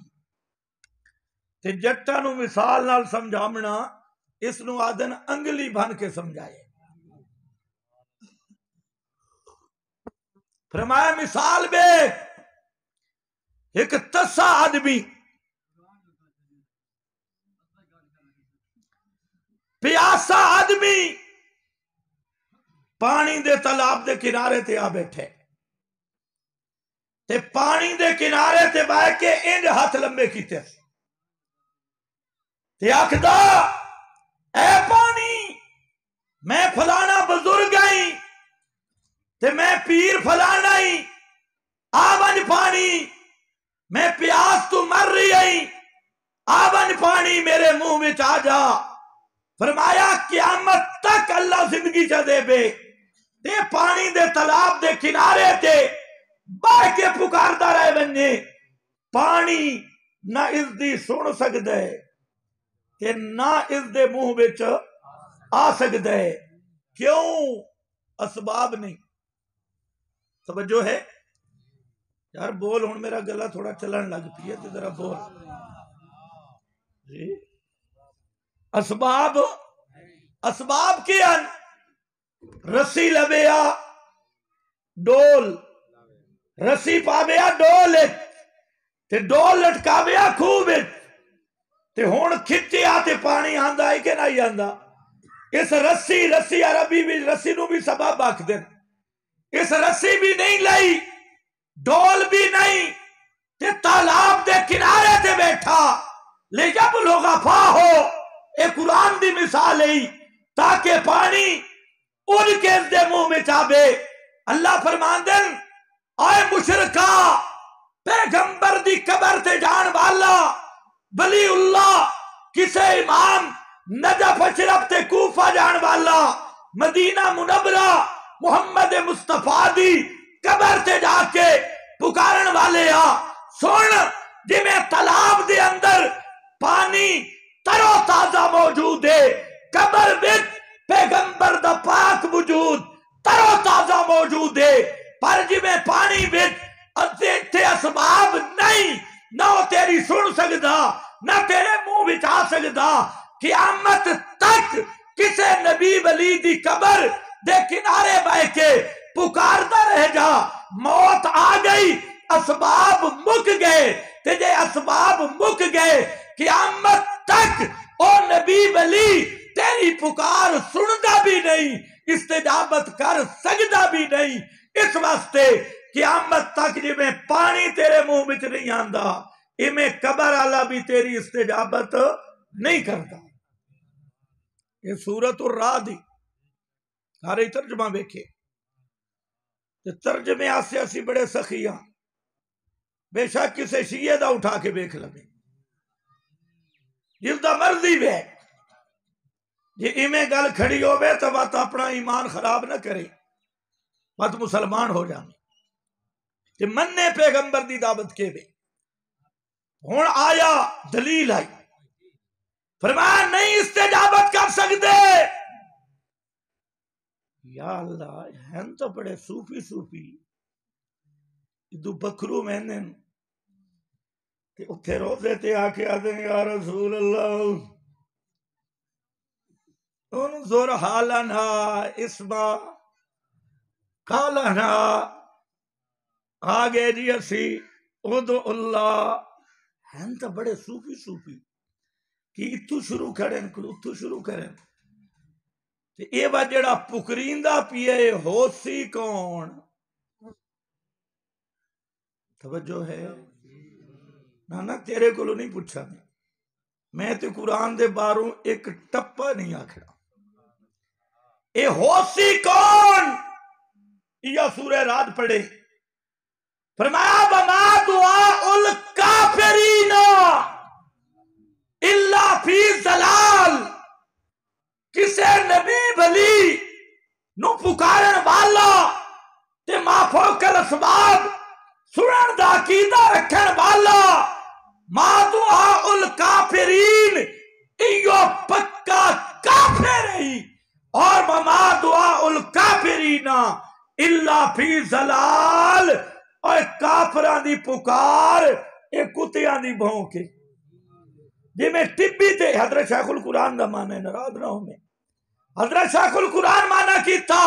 تے جٹا نو مثال نال سمجھامنا اس نو آدن انگلی بن کے سمجھائے. فرمایا مثال بے ایک تسا آدمی پیاسا آدمی پانی دے تالاب دے کنارے تے آ بیٹھے تے پانی دے کنارے تے بہ کے انج ہاتھ لمبے کیتے تے آکھدا اے پانی میں فلانا بزرگ آئی تے میں پیر فلانا ہی آون پانی میں پیاس تو مر رہی آئی آون پانی میرے منہ میں آ جا. فرمایا قیامت تک اللہ زندگی چا دے بے تے پانی دے تالاب دے کنارے تے بہ کے پکاردا رہے بننے پانی نہ اس دی سن سکدا ہے تے نہ اس دے منہ وچ آ سکدا ہے. کیوں؟ اسباب نہیں. توجہ ہے یار بول ہن میرا گلا تھوڑا چلن لگ پی ہے تے ذرا بول جی. اسباب کیا رسی لبیا ڈول رسی پا بیا ڈول تے ڈول لٹکا بیا خوب تے ہون کھچیا تے پانی آندا ہے کہ نہیں آندا. اس رسی عربی بھی رسی نو بھی سبب آکھ دیں. اس رسی بھی نہیں لئی ڈول بھی نہیں تے تالاب دے کنارے تے بیٹھا لے جب لوگ افا ہو اے قرآن دی مثال ہے تاکہ پانی ان کے دے منہ میں چابے. اللہ فرماندن آئے مشرکا پیغمبر دی قبر تے جان والا ولی اللہ کسے امام نجف اشرف تے کوفہ جان والا مدینہ منورہ محمد مصطفیٰ دی قبر تے جا کے پکارن والے آ سن جی میں تالاب دے اندر پانی ترو تازہ موجود ہے قبر وچ پیغمبر دا پاک وجود ترو تازہ موجود ہے پر جی میں پانی وچ تے اسباب نہیں نہ تیری سن سکدا نہ تیرے منہ وچ آ سکدا. قیامت تک کسے نبی ولی دی قبر دے کنارے بہ کے پکاردا رہ جا. موت آ گئی اسباب مک گئے تے جے اسباب مک گئے قیامت تک او نبی ولی تیری پکار سندا بھی نہیں استجابت کر سکدا بھی نہیں. اس واسطے قیامت تک جی میں پانی تیرے منہ وچ نہیں آندا ایویں قبر والا بھی تیری استجابت نہیں کرتا. یہ سورۃ الرعد دی سارے ترجمہ ویکھے تے ترجمے آسے اسی بڑے سخی ہاں. بے شک کسے شیعہ دا اٹھا کے ویکھ لوے جس دا مرضی وے جی ایویں گل کھڑی ہوے تو بات اپنا ایمان خراب نہ کرے بات مسلمان ہو جانے کہ مننے پیغمبر دی دعوت کے وے. ہن آیا دلیل آئی فرمایا نہیں استجابت کر سکتے. یا اللہ ہیں تو بڑے صوفی ادو بکرو مہنے کہ اتھے روزے تے آ کے آدھیں یا رسول اللہ انظر حالنا اسما قالنا آگے جی اسی ادو اللہ ہیں تو بڑے صوفی کہ اتو شروع کریں اتو شروع کریں. اے با جڑا پکریندہ پیے ہو سی کون توجہ ہے نانا تیرے کو نہیں پوچھا میں تے قرآن دے باروں ایک ٹپا نہیں آکھڑا. اے ہو سی کون یہ سورہ رعد پڑھے فرمایا وما دعاء الکافرین الا فی ضلال. کسے نبی ولی نو پکارن والا تے ما فوق الاسباب سنن دا عقیدہ رکھن والا ما دعاء الکافرین ایو پکا کافر ہی، اور ما دعاء الکافرین الا فی ضلال، اور کافران دی پکار اے کتیاں دی بھونک ہے۔ جی میں ٹبی تے حضرت شیخ القرآن دا معنی ناراض نہ ہوں میں، حضرت شیخ القرآن معنی کی تھا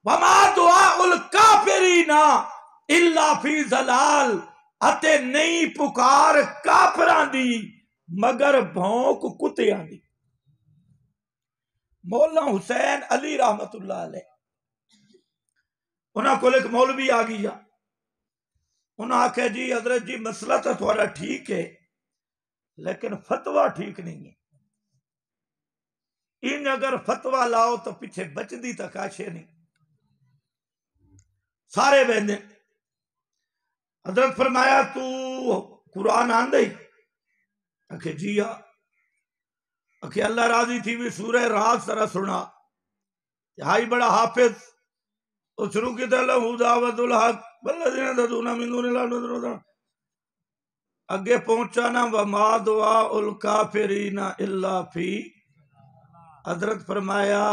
وما دعاء الکافرین الا فی ضلال، اتے نہیں پکار کافران دی مگر بھونک کتیاں دی۔ مولانا حسین علی رحمت اللہ علیہ انہاں کو ایک مولوی آ گیا، انہاں آکھے جی حضرت جی مسئلہ تو تھوڑا ٹھیک ہے لیکن فتویٰ ٹھیک نہیں ہے، ان اگر فتویٰ لاؤ تو پیچھے بچ دی تکاشے نہیں، سارے بہنے۔ حضرت فرمایا تو قرآن آن دئی؟ کہ جی ہاں۔ کہ اللہ راضی تھی بھی سورہ راز سرا سنا، ہائی بڑا حافظ، اور شروع کی لہو دعوت الحق والذین تدعون من دون اللہ، اگے پہنچا نا وما دعاء الکافرین الا فی، حضرت فرمایا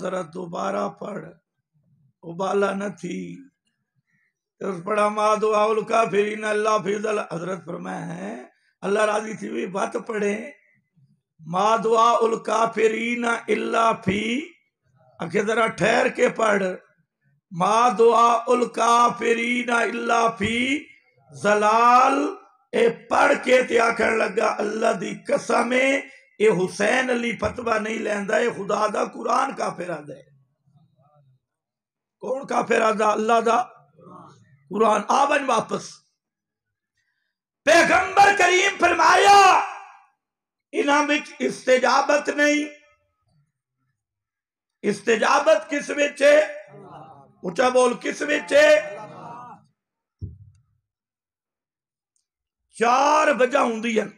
ذرا دوبارہ پڑھ، ابالا نہ تھی، اس پڑھا ما دعاء الکافرین الا فی ضلال، حضرت فرمایا ہے اللہ راضی تھی بھی بات پڑھیں ما دعاء الکافرین الا فی، اکھے ذرا ٹھہر کے پڑھ ما دعاء الکافرین الا فی ضلال، اے پڑھ کے تے آکھن لگا اللہ دی قسم اے حسین علی فتویٰ نہیں لیندا، اے خدا دا قرآن کافر آدھا ہے۔ کون کافر آدھا؟ اللہ دا قرآن۔ آون واپس پیغمبر کریم فرمایا انہاں وچ استجابت نہیں، استجابت کس وچ ہے؟ اونچا بول، کس وچ ہے؟ چار وجہ ہوندی ہیں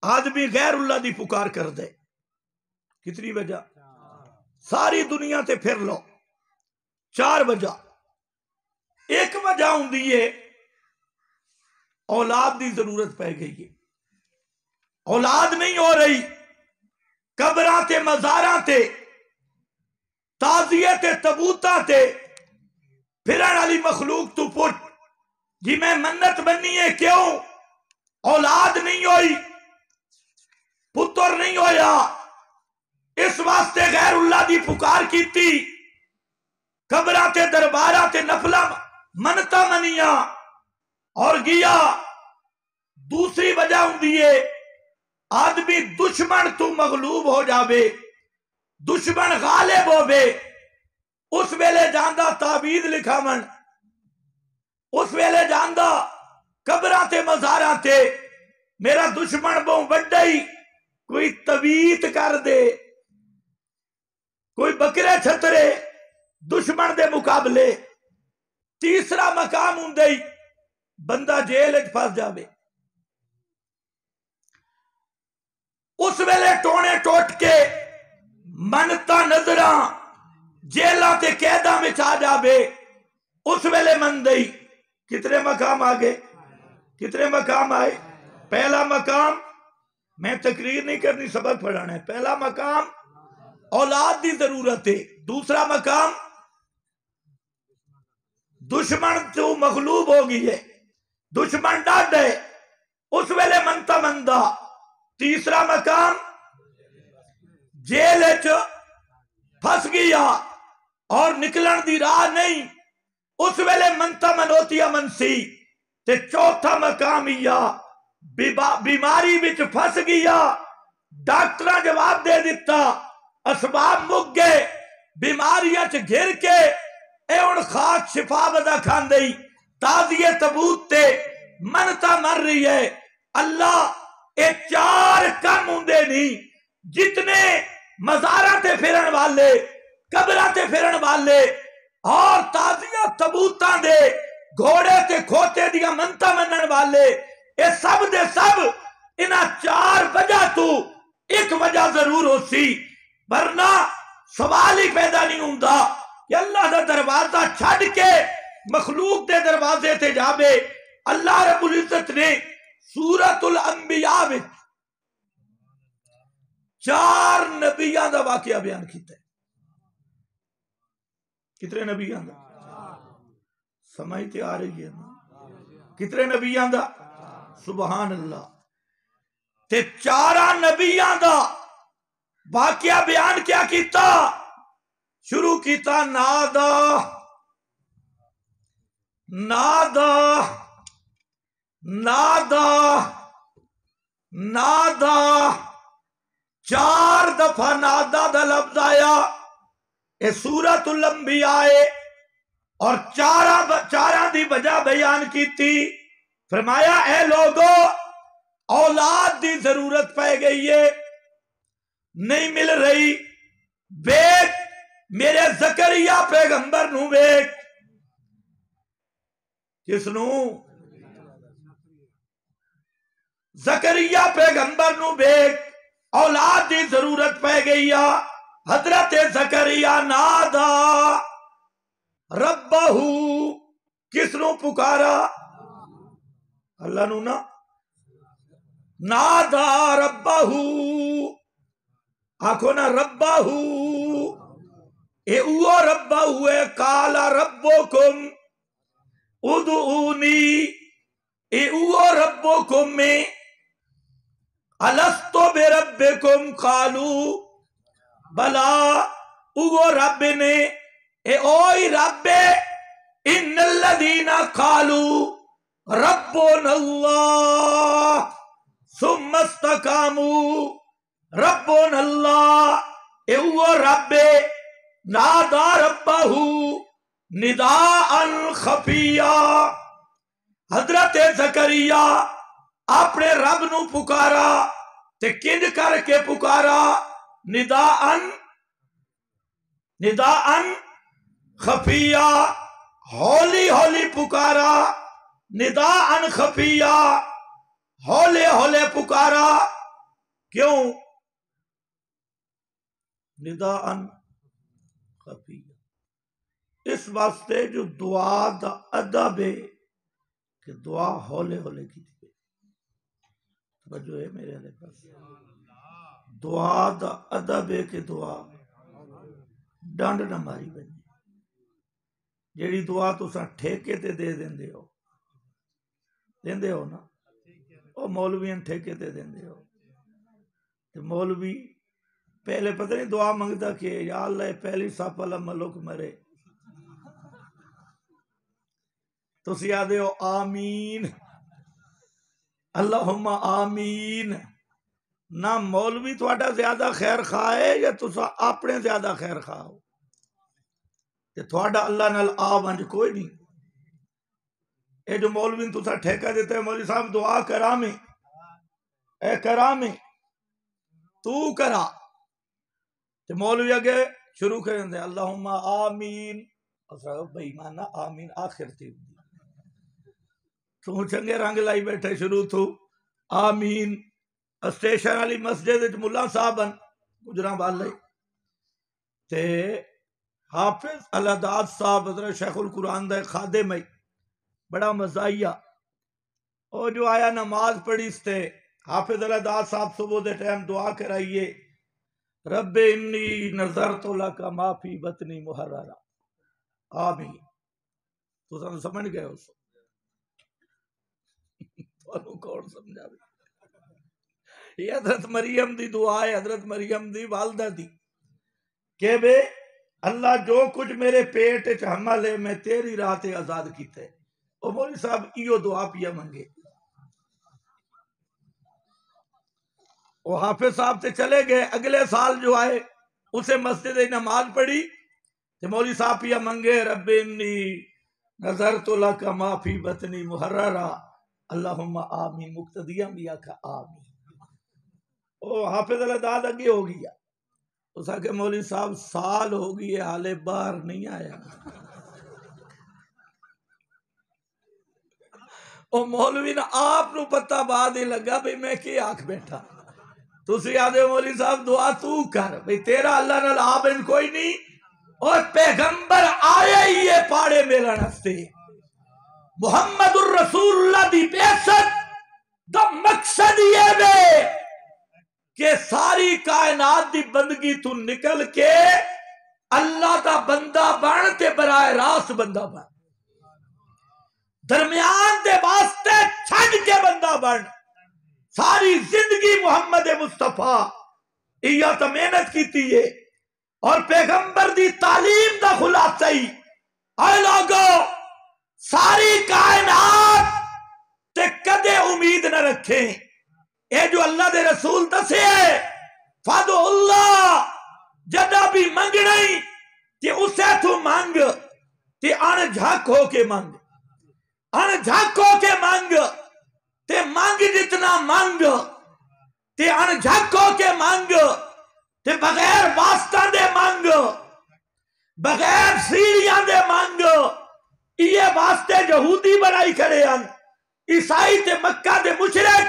آدمی غیر اللہ دی پکار کر دے۔ کتنی وجہ؟ ساری دنیا تے پھر لو، چار وجہ۔ ایک وجہ ہوندی ہے اولاد دی ضرورت پہ گئی ہے، اولاد نہیں ہو رہی، قبراں تے مزاراں تے تعزیے تے تبوتاں تے پھرن والی مخلوق تو پٹ جی میں منت بنی ہے، کیوں؟ اولاد نہیں ہوئی، پتر نہیں ہویا، اس واسطے غیر اللہ دی پکار کیتی، قبراں تے درباراں تے نفلا منتا منیاں اور گیا۔ دوسری وجہ ہوندی ہے آدمی دشمن تو مغلوب ہو جاوے، دشمن غالب ہووے، اس ویلے جاندہ تعویذ لکھاون، اس ویلے جاندہ قبراں تے مزاراں تے میرا دشمن بہوں وڈائی کوئی تویت کر دے، کوئی بکرے چھترے دشمن دے مقابلے۔ تیسرا مقام ہوندی بندہ جیل وچ پھس جاوے، اس ویلے ٹونے ٹوٹ کے منتا نظراں جیلاں تے قیداں وچ آ جاوے، اس ویلے من دئی۔ کتنے مقام آگے؟ کتنے مقام آئے؟ پہلا مقام، میں تقریر نہیں کرنی سبق پڑھانا ہے، پہلا مقام اولاد دی ضرورت ہے، دوسرا مقام دشمن تو مغلوب ہو گئی ہے، دشمن ڈاڈ ہے، اس ویلے منتا مندہ، تیسرا مقام جیل وچ پھس گیا اور نکلن دی راہ نہیں، اس ویلے منتا منوتیا منسی، تے چوتھا مقام یا بیماری وچ پھس گیا، ڈاکٹرہ جواب دے دیتا، اسباب مک گئے، بیماریاں چ گھر کے اے ان خاک شفا بدا کھان دئی، تازیے تبوت تے منتا مر رہی ہے۔ اللہ اے چار کم ہوندے نہیں، جتنے مزاراں تے پھرن والے، قبراں تے پھرن والے اور تازیہ تبوتاں دے گھوڑے تے کھوتے دیا منتا منن والے، اے سب دے سب انہاں چار وجہ تو ایک وجہ ضرور ہو سی، ورنہ سوال ہی پیدا نہیں ہوندہ کہ اللہ دا دروازہ چھڑ کے مخلوق دے دروازے تے جاوے۔ اللہ رب العزت نے سورۃ الانبیاء وچ 4 نبیاں دا واقعہ بیان کیتا ہے. کتنے نبیاں دا؟ سمجھ تے آ رہی ہے نا؟ کتنے نبیاں دا؟ سبحان اللہ. تے 4 نبیاں دا واقعہ بیان کیا کیتا؟ شروع کیتا نادا نادا نادا نادا. 4 دفعہ نادا دا لفظ آیا. اے سورۃ الانبیاء ہے اور 4 دی وجہ بیان کیتی. فرمایا اے لوگو اولاد دی ضرورت پہ گئی ہے، نہیں مل رہی. بیٹھ میرے زکریا پیغمبر نو بیٹھ. کس نو؟ زکریا پیغمبر نو بیٹھ. اولاد دی ضرورت پہ گئی. حضرت زکریا نادا ربہ. کس نو پکارا؟ اللہ نو نا. نادا ربہ. آنکھو نا ربہ. اے اوہ ربہ ہوئے. کالا ربکم ادعونی. اے اوہ ربکم میں الستو بربکم قالو بلا. اوہ رب نے اے اوئی رب ان الذین قالو ربنا اللہ ثم استقاموا. ربنا اللہ اے اوہ رب نادا ربہ نداء خفیہ. حضرت زکریا اپنے رب نو پکارا تے کنج کر کے پکارا؟ نداء خفیہ. ہولی ہولی پکارا. نداء خفیہ ہولے ہولے پکارا. کیوں نداء خفیہ؟ اس واسطے جو دعا دا ادب ہے کہ دعا ہولے ہولے کی تھی. توجہ ہے میرے علیہ پاس. دعا دا ادب ہے کہ دعا ڈانڈ نہ ماری بنی. جیڑی دعا تساں ٹھیکے تے دے دیندے ہو نا. او مولویاں ٹھیکے تے دیندے ہو تے مولوی پہلے پتہ نہیں دعا منگتا کہ یا اللہ پہلی سپ والا ملک مرے. تسی آدھے ہو آمین اللہم آمین. نہ مولوی تھوڑا زیادہ خیر خواہ ہے یا تسا اپنے زیادہ خیر خواہ ہو. کہ تھوڑا اللہ نال آ ونج کوئی نہیں. اے جو مولوی تسا ٹھیکہ دیتے ہیں مولوی صاحب دعا کرا میں اے کرا میں تو کرا تے مولوی اگے شروع کریں دے اللہم آمین. بھائی مانا آمین آخر تھی تو چنگے رنگ لائی بیٹھے شروع تو آمین. اسٹیشن والی مسجد ملا صاحب گجراں والے تے حافظ الہداد صاحب حضرت شیخ القرآن دے خادم ہے. بڑا مزہ آیا. اور جو آیا نماز پڑھی ستے حافظ الہداد صاحب صبح دے ٹائم دعا کرائیے رب انی نظرت لک ما فی بطنی محررا. آمین. تو سمجھ گئے اس تو کون سمجھا بھی. یہ حضرت مریم دی دعا ہے. حضرت مریم دی والدہ دی کہ بے اللہ جو کچھ میرے پیٹ حمل ہے میں تیری راہ تے آزاد کیتے. اور مولوی صاحب ایو دعا پیا منگے. وہ حافظ صاحب تے چلے گئے. اگلے سال جو آئے اسے مسجد نماز پڑھی تے مولوی صاحب پیا منگے رب انی نظرت لک ما فی بطنی محررا اللہم آمین. مقتدیاں بھی آکھا آمین. او حافظ الہداد اگے ہو گیا. اس آکے مولوی صاحب سال ہو گئی ہے حالے باہر نہیں آیا. او مولوی نے آپ نو پتہ بعد ہی لگا بھئی میں کی آنکھ بیٹھا. تسی آدھے مولوی صاحب دعا تو کر بھئی تیرا اللہ نال آبن کوئی نہیں. اور پیغمبر آئے ہی ہے پاڑے میلن ہستے. محمد الرسول اللہ دی بعثت دا مقصد یہ ہے کہ ساری کائنات دی بندگی تو نکل کے اللہ دا بندہ بن تے براہ راست بندہ بن، درمیان دے واسطے چھڈ کے بندہ بن، ساری زندگی محمد مصطفیٰ یہ تو محنت کیتی ہے اور پیغمبر دی تعلیم دا خلاصہ ہی اے لوگو ساری کائنات تے کدے امید نہ رکھیں، اے جو اللہ دے رسول دسے فادو اللہ جدا بھی منگنا ہی تے اسے تو مانگ تے ان جھک ہو کے مانگ، ان جھک ہو کے مانگ تے مانگ جتنا مانگ تے ان جھک ہو کے مانگ تے بغیر واسطہ دے مانگ، بغیر سیڑیاں دے مانگ، یہ واسطے یہودی بنائی کھڑے ہیں، عیسائی تے مکہ دے مشرک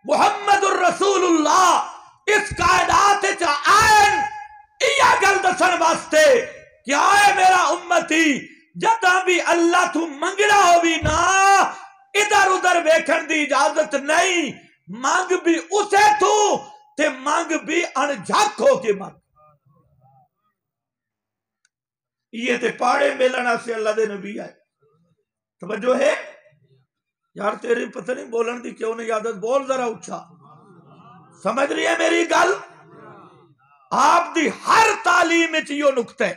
محمد الرسول اللہ اس کائنات چا آئین یہ گل دسن واسطے کہ آئے میرا امتی جدہ بھی اللہ تو منگنا ہو بھی نا ادھر ادھر ویکھن دی اجازت نہیں، مانگ بھی اسے تو تے مانگ بھی انجھک ہو کے مانگ۔ یہ تے پاڑے ملنا سے اللہ دے نبی آئے، توجہ ہے یار تیری پتہ نہیں بولن دی کیوں نہیں عادت، بول ذرا اچھا، سمجھ رہی ہے میری گل؟ آپ دی ہر تعلیم یہ نقطہ ہے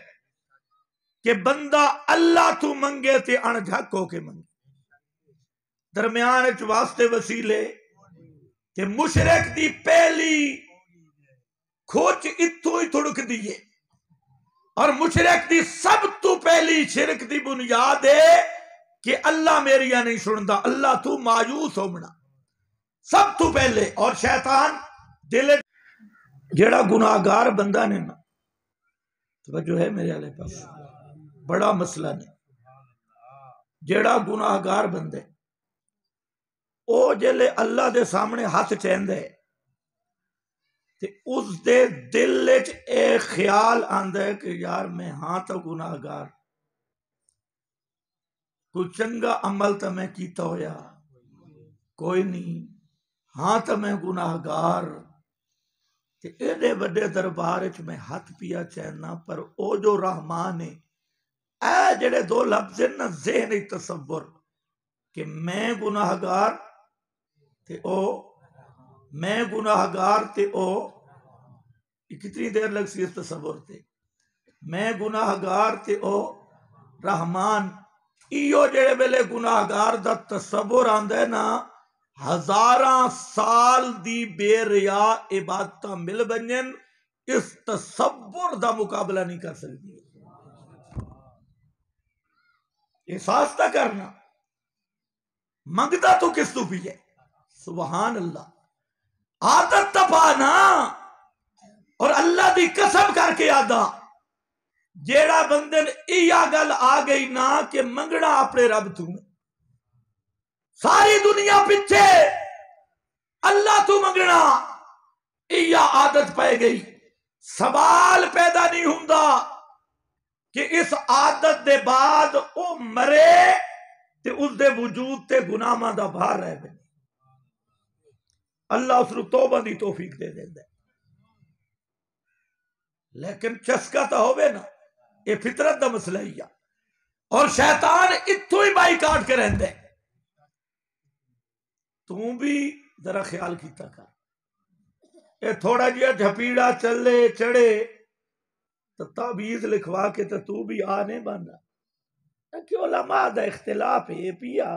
کہ بندہ اللہ تو منگے تے انجھک ہو کے منگے، درمیان اچ واسطے وسیلے تے مشرک دی پہلی کھوچ اتھو ہی تھڑک دیئے، اور مشرک دی سب تو پہلی شرک دی بنیاد ہے کہ اللہ میریاں نہیں سندا، اللہ تو مایوس ہونا سب تو پہلے۔ اور شیطان دل جیڑا گناہگار بندہ نے نا، توجہ ہے میرے والے پاس، بڑا مسئلہ نہیں، جیڑا گناہگار بندے او جلے اللہ دے سامنے ہاتھ چیندے تے اس دے دل وچ اے خیال آندا ہے کہ یار میں ہاں تو گناہگار، کوئی چنگا عمل تو میں کیتا ہویا کوئی نہیں، ہاں تو میں گناہگار تے ایڈے بڑے دربار وچ میں ہاتھ پیا چیننا، پر او جو رحمان ہے، اے جڑے دو لفظ ہیں نا ذہنی تصور کہ میں گناہگار تے او، میں گناہگار تے او، کتنی دیر لگ سی اس تصور تے، میں گناہگار تے او رحمان، ایو جڑے ویلے گناہگار دا تصور آندا ہے نا، ہزاراں سال دی بے ریا عبادتاں مل بنجن اس تصور دا مقابلہ نہیں کر سکتی۔ احساس تا کرنا منگتا تو کس تو بھی ہے، سبحان اللہ، عادت تا پانا، اور اللہ دی قسم کر کے آدھا جیڑا بندن ایا گل آ گئی نا کہ منگنا اپنے رب تو میں، ساری دنیا پیچھے اللہ تو منگنا ایا عادت پائے گئی، سوال پیدا نہیں ہوندا کہ اس عادت دے بعد او مرے تے اس دے وجود تے گناہاں دا بھار رہ گئے، اللہ اس نو توبہ دی توفیق دے دیندا ہے، لیکن چسکا تو ہوئے نا، یہ فطرت دا مسئلہ ہی ہے، اور شیطان اتھو ہی بائی کاٹ کے رہندے، تو بھی ذرا خیال کیتا کر، یہ تھوڑا جیا جھپیڑا چلے چڑھے تو تعبیز لکھوا کے تو بھی آنے بننا کہ علماء دا اختلاف ہے پیا،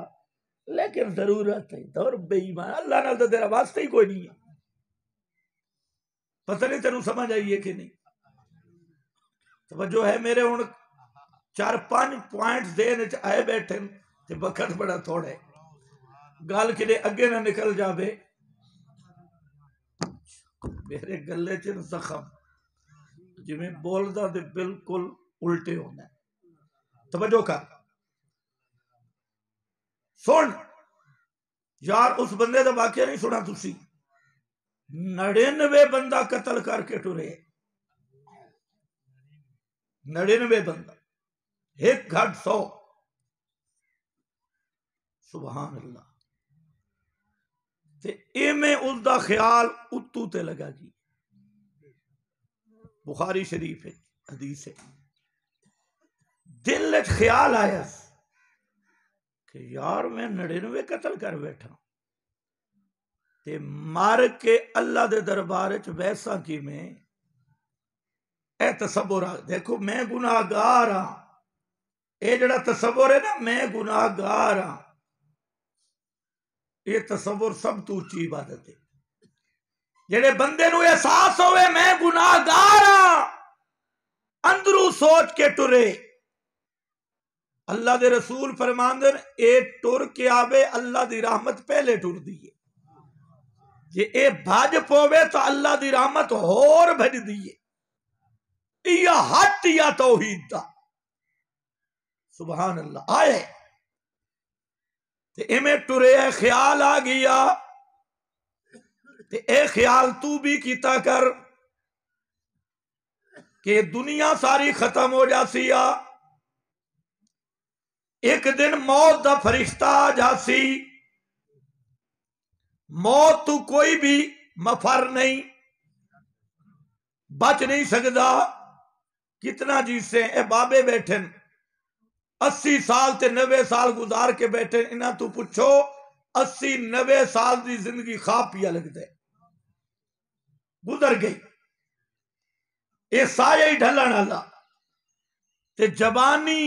لیکن ضرورت ہے دور بے ایمان، اللہ نال تو تیرا واسطہ ہی کوئی نہیں ہے، پتہ نہیں تینوں سمجھ آئیے کہ نہیں؟ توجہ ہے میرے، ہن 4-5 پوائنٹ ذہن وچ آئے بیٹھے تے وقت بڑا تھوڑا ہے، گل کدے اگے نہ نکل جاوے، میرے گلے چ زخم جی میں بولدا تے بالکل الٹے ہونا ہے، توجہ کر سن یار، اس بندے دا واقعہ نہیں سنا تسی، 99 بندہ قتل کر کے ٹرے، 99 بندہ، ایک گھٹ 100، سبحان اللہ، تے ایویں اس دا خیال اتو تے لگا جی. بخاری شریف ہے حدیث ہے. دل وچ خیال آیا کہ یار میں 99 قتل کر بیٹھا تے مار کے اللہ دے دربار وچ ویسا کی میں اے تصور دیکھو میں گناہگار ہاں. اے جڑا تصور ہے نا میں گناہگار ہاں، یہ تصور سب تو اچھی عبادت ہے. جڑے بندے نو احساس ہوئے میں گناہگار ہاں، اندروں سوچ کے ٹرے. اللہ دے رسول فرماندے اے ٹر کے آوے اللہ دی رحمت پہلے ٹر دیئے، جے اے بھاج پوے تو اللہ دی رحمت ہور بھج دیئے. یا حت یا توحید دا. سبحان اللہ. آئے تے ایمیں ٹرے خیال آ گیا تے اے خیال تو بھی کیتا کر کہ دنیا ساری ختم ہو جاسی. ایک دن موت دا فرشتہ آ جاسی. موت تو کوئی بھی مفر نہیں، بچ نہیں سکدا. کتنا جی سے اے بابے بیٹھن 80 سال تے 90 سال گزار کے بیٹھے، انہاں تو پوچھو 80-90 سال دی زندگی خواب پیا لگ دے گزر گئی. اے سایہ ہی ڈھلن والا تے جوانی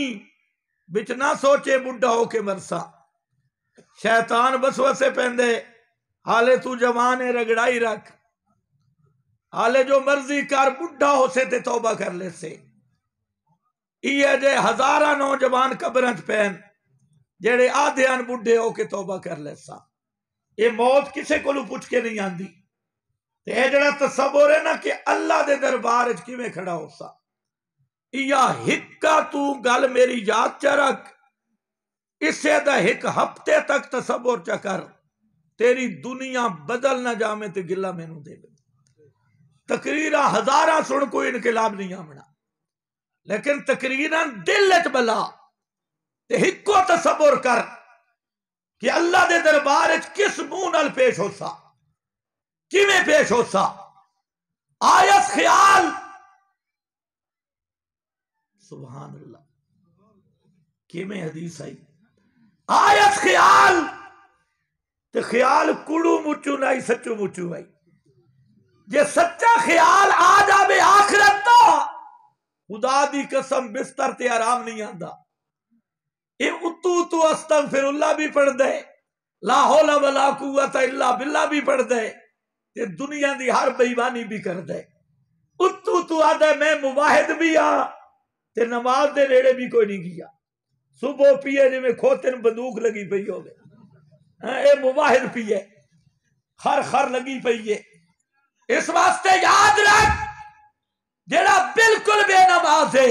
بچ نہ سوچے بڈھا ہو کے مرسا. شیطان وسوسے پہندے حالے تو جوان ہے رگڑائی رکھ، حالے جو مرضی کر، بڈھا ہو سے تے توبہ کر لے سے. یہ جے ہزارہ نوجوان قبرنچ پہن جڑے آدھیان بڈھے ہو کے توبہ کر لے سا. یہ موت کسے کو لو پوچھ کے نہیں آندی. اے جڑا تصور ہے نا کہ اللہ دے دربار وچ کیویں کھڑا ہو سا. یا ہکا تو گل میری یاد چ رکھ، اسے دا ایک ہفتے تک تصور چ کر، تیری دنیا بدل نہ جامے تے گلا مینوں دے. تقریرہ ہزاراں سن کوئی انقلاب نہیں آمنا، لیکن تقریراں دل وچ بلا تے ہکو تصور کر کہ اللہ دے دربار وچ کس منہ نال پیش ہو سا، کیویں پیش ہو سا. آیت خیال سبحان اللہ کیویں حدیث آئی. آیت خیال تے خیال کڑو مچو نائی سچو مچو آئی. جے سچا خیال آ جاوے آخرت دا، خدا دی قسم بستر تے آرام نہیں آندا. اے اتو تو استغفر اللہ بھی پڑھ دے، لا حول ولا قوت الا باللہ بھی پڑھ دے تے دنیا دی ہر بےایمانی بھی کر دے. اتو تو آدھے میں مواحد بھی ہاں تے نماز دے نیڑے بھی کوئی نہیں گیا. صبح پیے جی میں کھوتن بندوق لگی پئی ہوگے، اے مواحد پیے خر لگی پئی ہے. اس واسطے یاد رکھ جڑا بالکل بے نماز ہے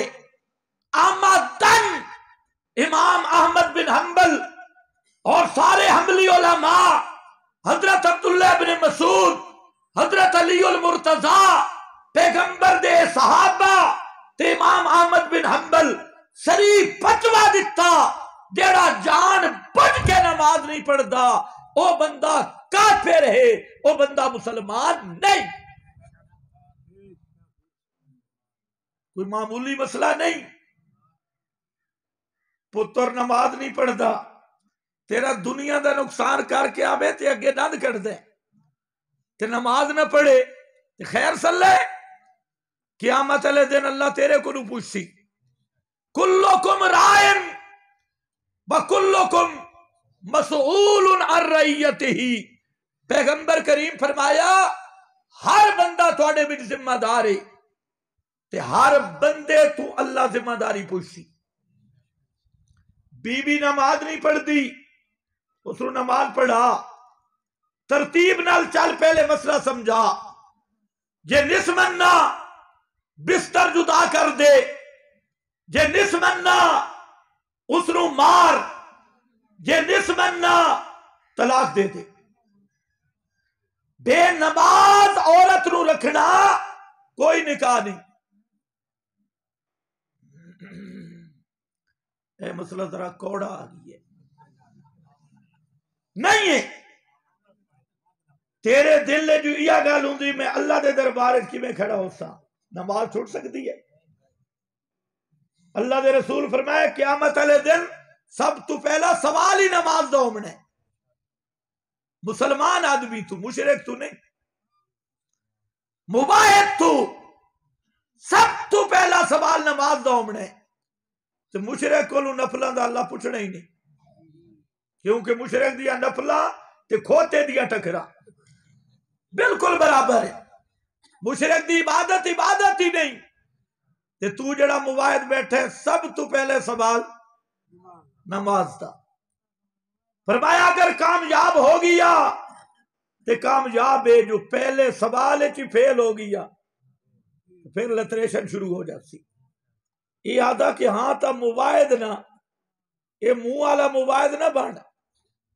آمدن امام احمد بن حنبل اور سارے حنبلی علماء، حضرت عبداللہ بن مسعود، حضرت علی المرتضی، پیغمبر دے صحابہ تے امام احمد بن حنبل شریف فتویٰ دتا جیڑا جان بچ کے نماز نہیں پڑھدا او بندہ کافر ہے، او بندہ مسلمان نہیں. کوئی معمولی مسئلہ نہیں. پتر نماز نہیں پڑھدا، تیرا دنیا دا نقصان کر کے آوے تے اگے دند کٹ دے تے نماز نہ پڑھے تے خیر صلی قیامت علیہ دن اللہ تیرے کو نو پوچھسی. کلکم رائن وکلکم مسئول عن رعیتہ. پیغمبر کریم فرمایا ہر بندہ تواڈے وچ ذمہ دار ہے تے ہر بندے تو اللہ ذمہ داری پوچھسی. بی بی نماز نہیں پڑھ دی، اس کو نماز پڑھا، ترتیب نال چل، پہلے مسئلہ سمجھا. جے نسمنا بستر جدا کر دے، جے نسمنا اس نو مار، جے نسمنا طلاق دے دے. بے نماز عورت نو رکھنا کوئی نکاح نہیں. اے مسئلہ ذرا کوڑا آ گئی ہے، نہیں ہے. تیرے دل نے جو یہ گل ہوندی میں اللہ دے دربار کیویں کھڑا ہو سا، نماز چھوٹ سکتی ہے؟ اللہ دے رسول فرمایا قیامت والے دن سب تو پہلا سوال ہی نماز دا ہونا ہے۔ مسلمان آدمی تو، مشرک تو نہیں، مباحد تو، سب تو پہلا سوال نماز دا ہونا ہے۔ تو مشرک کو نفلاں دا اللہ پوچھنا ہی نہیں، کیونکہ مشرک دیا نفلاں تے کھوتے دیا ٹکرا بالکل برابر ہے۔ مشرک دی عبادت عبادت ہی نہیں، تے تو جڑا مواحد بیٹھے سب تو پہلے سوال نماز دا۔ فرمایا اگر کامیاب ہو گیا تے کامیاب ہے، جو پہلے سوال چی فیل ہو گیا پھر لتریشن شروع ہو جاتی۔ یہ آدھا کہ ہاں تا مواحد نہ، یہ منہ والا مواحد نہ بن،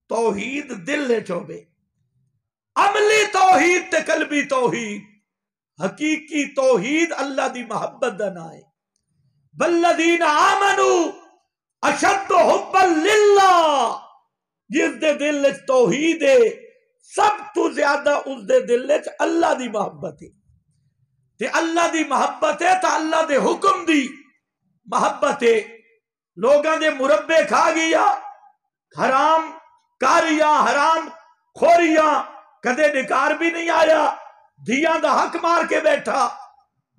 توحید دل لے چوبے، عملی توحید تے قلبی توحید، حقیقی توحید اللہ دی محبت دا نہ ہے۔ والذین آمنوا اشد حبا للہ، جس دے دل وچ توحید ہے سب تو زیادہ اس دے دل وچ اللہ دی محبت ہے، تے اللہ دی محبت ہے تا اللہ دے حکم دی محبت ہے۔ لوگاں دے مربے کھا گیا، حرام کاریاں، حرام خوریاں، کدے نکار بھی نہیں آیا، دھیاں دا حق مار کے بیٹھا،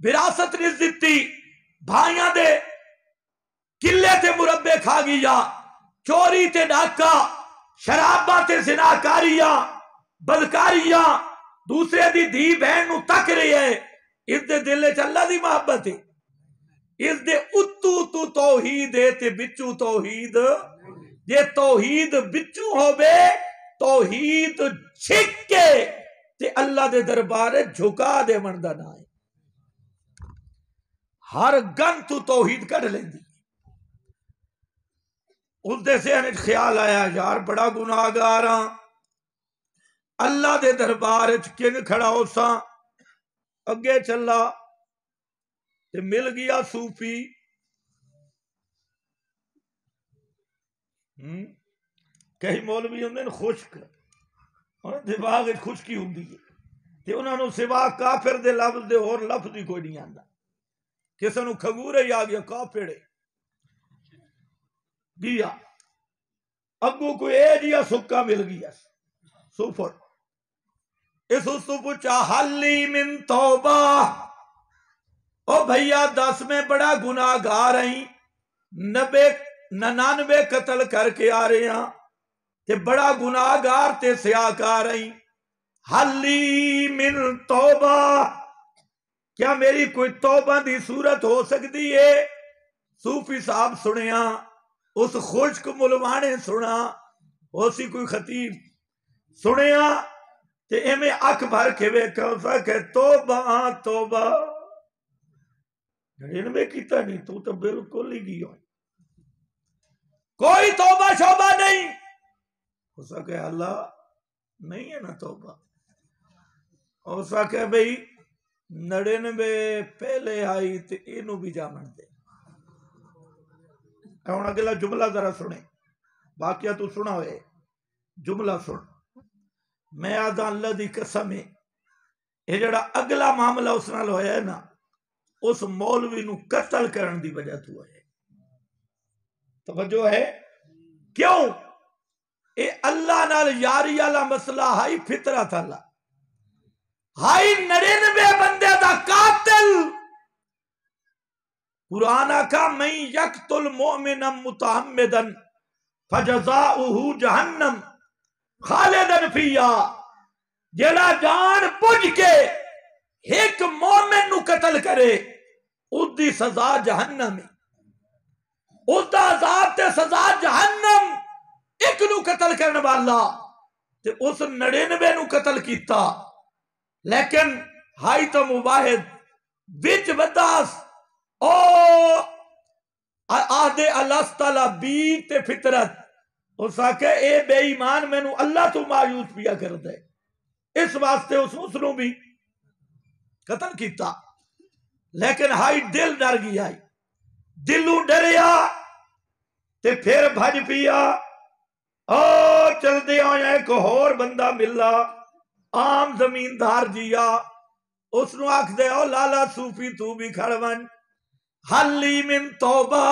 وراثت نہیں دیتی، بھائیاں دے قلے تے مربے کھا گیا، چوری تے ڈاکہ، شراباں تے زناکاریاں، بدکاریاں، دوسرے دی دھی بہن نو تک رہی ہے، اس دے دل وچ اللہ دی محبت ہے، اس دے اتو تو توحید ہے تے بچو توحید، یہ توحید بچو ہوبے، توحید چھک کے تے اللہ دے دربار جھکا دے مندا نہ ہے۔ ہر گن تو توحید کر لیندی، اس دے ذہن وچ خیال آیا یار بڑا گناہگار ہاں، اللہ دے دربار وچ کنگ کھڑا ہو سا، اگے چلا تے مل گیا صوفی، کئی مولوی ہوندے نے خشک، انہاں دماغ وچ خشکی ہوندی ہے تے انہاں نو سوا کافر دے لفظ دے اور لفظ ہی کوئی نہیں آندا، کسے نو کھگورے ہی آ گیا کافڑے گیا، اگو کوئی اے جیا سکا مل گیا سفر، اس تو پوچھا حلی من توبہ، او بھیا 10 میں بڑا گناہگار ہیں، 99 قتل کر کے آ رہے ہیں تے بڑا گناہگار تے سیاکار ہیں، حلی من توبہ، کیا میری کوئی توبہ دی صورت ہو سکتی ہے؟ صوفی صاحب سنیا، اس خشک ملوانے سنا، اسی کوئی خطیب سنیا تے ایمیں اکھ بھر کے ویکھا سا کہ توبہ توبہ، ان میں کیتا نہیں، تو بالکل ہی گیا، کوئی توبہ شوبہ نہیں، ہو سکے اللہ نہیں ہے نا توبہ، ہو سکے بھئی 99 پہلے آئی تے اینو بھی جامن دے۔ ہن اگلا جملہ ذرا سنے، واقعہ تو سنا ہوئے، جملہ سن، میں آدھا اللہ دی قسم ہے، یہ جڑا اگلا معاملہ اس نال ہویا ہے نا، اس مولوی نو قتل کرن دی وجہ تو ہے، توجہ ہے، کیوں؟ اے اللہ نال یاری والا مسئلہ ہائی فطرت اللہ، ہائی 99 بندے دا قاتل، قرآن کا من یقتل مؤمنا متعمدا فجزاؤہ جہنم خالدا فیہا، جیڑا جان بوجھ کے ایک مومن نو قتل کرے اس دی سزا جہنم ہے، اس دا عذاب تے سزا جہنم، ایک نو قتل کرنے والا تے اس 99 نو قتل کیتا، لیکن ہائی تو مباحد بچ بداس او آدھے اللہ بی تے فطرت، اس آکے اے بے ایمان میں نو اللہ تو مایوس پیا کر دے، اس واسطے اس نو بھی قتل کیتا، لیکن ہائی دل ڈر گیا، دلوں ڈریا تے پھر بھج پیا، او چل دے آیا ایک اور بندہ ملا، عام زمیندار جیا اس نو آکھ دے او لالا صوفی تو بھی کھڑ ون حلی من توبہ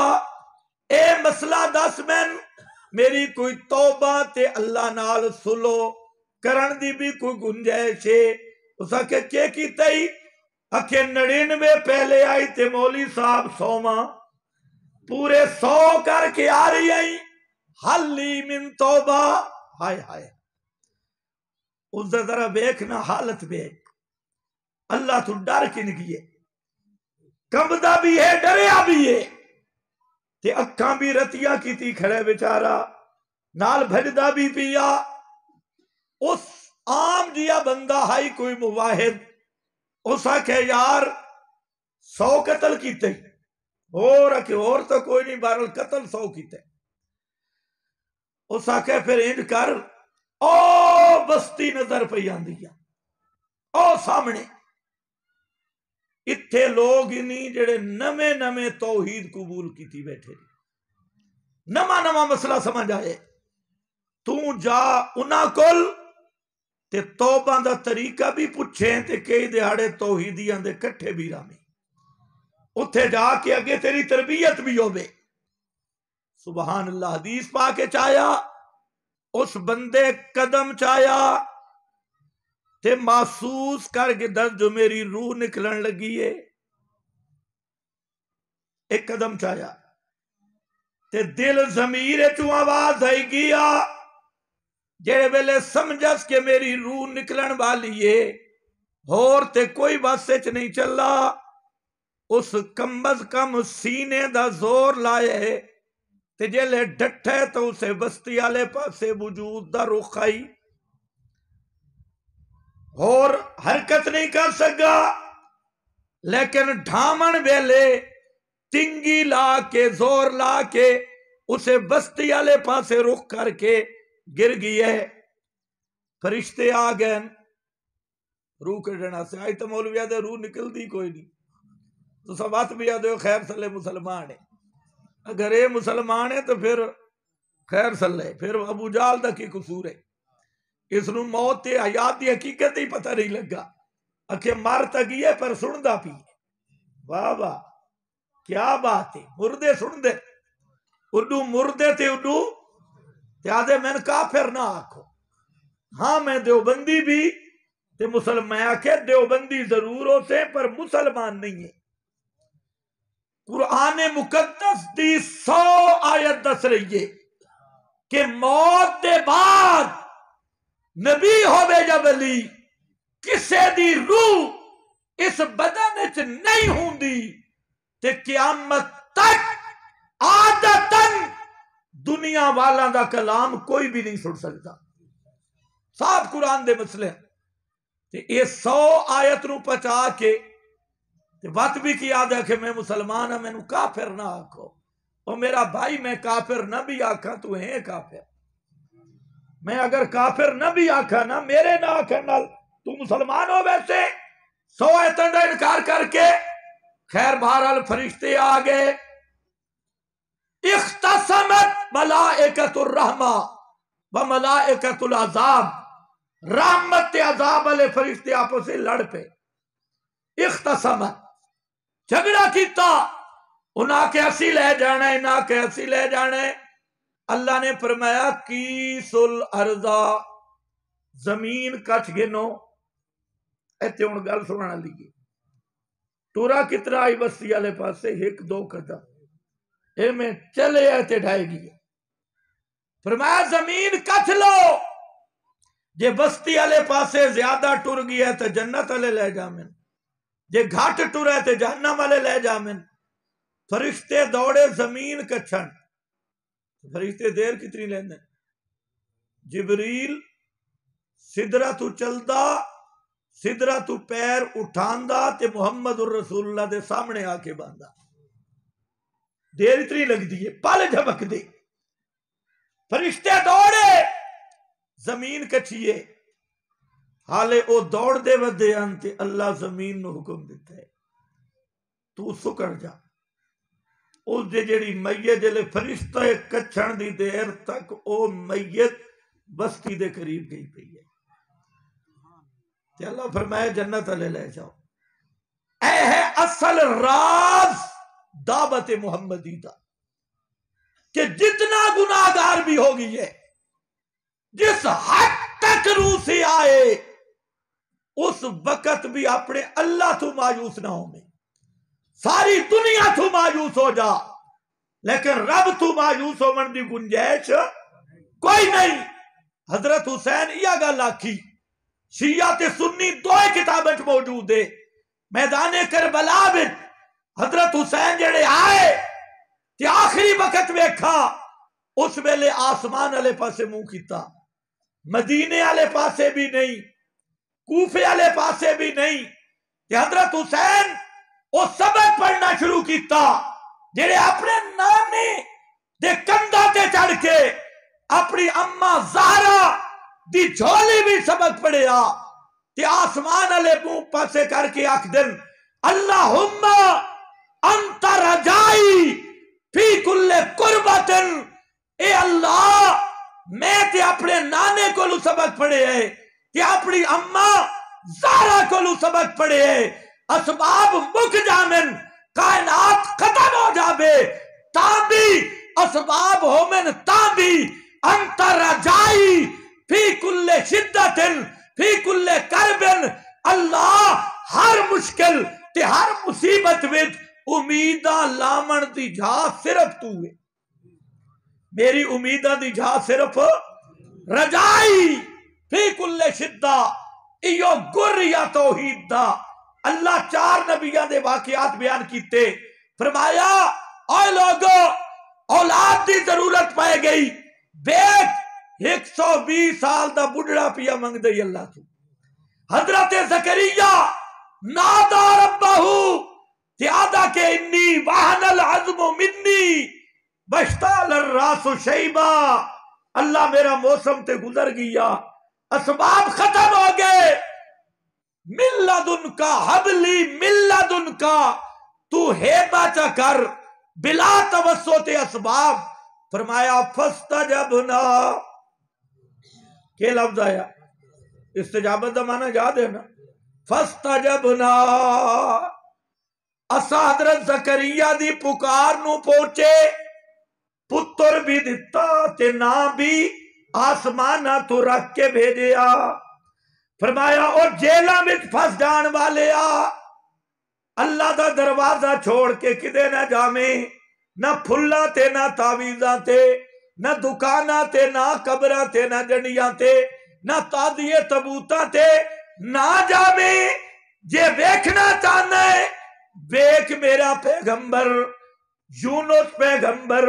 اے مسئلہ دس من میری کوئی توبہ تے اللہ نال سلو کرن دی بھی کوئی گنجائش ہے اس آکھے کیا کیتا ہی اکھے 99 پہلے آئی تے مولی صاحب 100 پورے 100 کر کے آ رہی آئی حلی من توبہ ہائے ہائے اس دا ذرا بیکنا حالت بیک اللہ تو ڈر کی نگیے کمبدہ بھی ہے ڈریا بھی ہے تے اکھاں بھی رتیا کی تھی کھڑے بیچارہ نال بھجدہ بھی پیا اس عام جیا بندہ ہائی کوئی مواحد اس آکھے یار 100 قتل کیتے اور تو کوئی نہیں بہرحال قتل 100 کیتے اس آکھے پھر انج کر او بستی نظر پہ آندیا او سامنے اتھے لوگ نہیں جڑے نمے توحید قبول کی تھی بیٹھے نما مسئلہ سمجھ آئے تو جا انہاں کل تے توبہ دا طریقہ بھی پوچھیں تے کئی دہاڑے توحیدیاں دے کٹھے بھی رامے اتھے جا کے اگے تیری تربیت بھی ہوبے سبحان اللہ حدیث پا کے چایا اس بندے قدم چایا تے محسوس کر کے دس جو میری روح نکلن لگی ہے ایک قدم چایا تے دل ضمیر چوں آواز آئی گیا جڑے ویلے سمجھس کہ میری روح نکلن والی ہے اور تے کوئی بس سچ نہیں چلا اس کم از کم سینے دا زور لائے تے جلے ڈٹھے تو اسے بستی آلے پاسے وجود دا رخ آئی اور حرکت نہیں کر سکا لیکن ڈھامن ویلے تنگی لا کے زور لا کے اسے بستی آلے پاسے رخ کر کے گر گئے فرشتے آ گئے روح کڑنا سے آئی تو مولوی آدھے روح نکل دی کوئی نہیں تو سب بات بھی آدھے خیر صلی مسلمان ہے اگر یہ مسلمان ہے تو پھر خیر صلی پھر ابو جال دا کی قصور ہے اس نو موت تے حیات دی حقیقت ہی پتہ نہیں لگا اکھے مار تگی ہے پر سن دا پی واہ واہ کیا بات ہے مردے سن دے اڈو مردے تے اڈو تے آدھے میں کافر نہ آکھو ہاں میں دیوبندی بھی تے مسلمان آکھے دیوبندی ضرور ہوتے پر مسلمان نہیں ہے قرآن مقدس دی 100 آیت دس رہی ہے کہ موت دے بعد نبی ہوئے جب علی کسے دی روح اس بدن وچ نہیں ہوندی تے قیامت تک عادتاً دنیا والا دا کلام کوئی بھی نہیں سن سکتا صاحب قرآن دے مسئلے تے یہ 100 آیت نو پچا کے تے بات بھی کی یاد ہے کہ میں مسلمان ہوں میں نو کافر نہ آکھو اور میرا بھائی میں کافر نہ بھی آکھا تو ہے کافر میں اگر کافر نہ بھی آکھا نا میرے نہ آکھا نال تو مسلمان ہو ویسے 100 آیتوں کا انکار کر کے خیر بہرحال فرشتے آ گئے اختصمت ملائکۃ الرحمہ و ملائکۃ العذاب رحمت عذاب والے فرشتے آپس سے لڑ پے اختصمت جھگڑا کیتا انہاں کے اسی لے جانا ہے انہاں کے اسی لے جانا ہے اللہ نے فرمایا کیس الارضا زمین کچھ گنو ایتھے ہن گل سننا لیے ٹورا کتنا آئی بستی والے پاسے 1-2 قدم اے میں چلے ایتھے ڈھائی گئے فرمایا زمین کچھ لو جے بستی والے پاسے زیادہ ٹر گیا تو جنت والے لے جامن جے گھاٹ ٹرے تو جہنم والے لے جامن فرشتے دوڑے زمین کچھن فرشتے دیر کتنی لیندے جبریل سدرہ تو چلدا سدرہ تو پیر اٹھاندا تے محمد الرسول اللہ دے سامنے آ کے باندھا دیر اتنی لگ دیئے پال جھبک دے فرشتے دوڑے زمین کچھیے حالے او دوڑ دے ودے انتے اللہ زمین نو حکم دیتا ہے تو سکڑ جا اس دے جڑی میت جلے فرشتہ کچھن دی دیر تک او میت بستی دے قریب گئی پئی ہے کہ اللہ فرمائے جنت والے لے جاؤ. اے ہے اصل راز دعوت محمدی دا کہ جتنا گناہگار بھی ہوگی ہے، جس حد تک روح سے آئے اس وقت بھی اپنے اللہ تو مایوس نہ ہو میں. ساری دنیا تو مایوس ہو جا لیکن رب تو مایوس ہو من دی گنجائش کوئی نہیں. حضرت حسین یہ گل آکھی، شیعہ تے سنی دو کتابیں موجود ہے. میدان کربلا میں حضرت حسین جڑے آئے تے آخری وقت ویکھا اس ویلے آسمان والے پاسے منہ کیتا، مدینے والے پاسے بھی نہیں، کوفے والے پاسے بھی نہیں. کہ حضرت حسین وہ سبق پڑھنا شروع کیتا جڑے اپنے نانے دے کندھا تے چڑھ کے اپنی اما زہرا دی جھولی بھی سبق پڑھیا کہ آسمان والے منہ پاسے کر کے آکھ دن اللہم انت رجائی فی کل قربتن. اے اللہ میں تے اپنے نانے کو لو سبق پڑھے ہے تے اپنی اما زہرا کو لو سبق پڑھے ہے. اسباب مک جامن کائنات ختم ہو جاوے تاں بھی اسباب ہومن تاں بھی انت رجائی فی کل شدتن فی کل کربن. اللہ ہر مشکل تے ہر مصیبت وچ امیداں لامن دی جھا صرف تو ہے. میری امیداں دی جھا صرف رجائی فی کل شدہ. ایو گر یا توحید دا. اللہ 4 نبیوں دے واقعات بیان کیتے، فرمایا اے لوگو اولاد دی ضرورت پائے گئی، بیٹ 120 سال دا بڑھڑا پیا منگ دئی اللہ تو. حضرت زکریا نادا ربہو تیادہ کے انی وہن العظم منی بشتال الراس شیبہ. اللہ میرا موسم تے گزر گیا، اسباب ختم ہو گئے. من لدن کا حبلی من لدن کا تو ہیبہ چا کر بلا توسط اسباب. فرمایا فاستجبنا. کہ لفظ آیا استجابت دا معنی یاد ہے نا؟ فاستجبنا. اسا حضرت زکریا دی پکار نو پہنچے، پتر بھی دتا تے نہ بھی آسمانہ تو رکھ کے بھیجیا. فرمایا اور جیلہ میں پھنس جان والے اللہ دا دروازہ چھوڑ کے کدے نہ جامیں، نہ پھلا تے نہ تعویذاں تے، نہ دکاناں تے نہ قبراں تے نہ جنیاں تے نہ تادیے تبوتاں تے نہ جامیں. جے ویکھنا چاہنا ہے ویکھ میرا پیغمبر یونس پیغمبر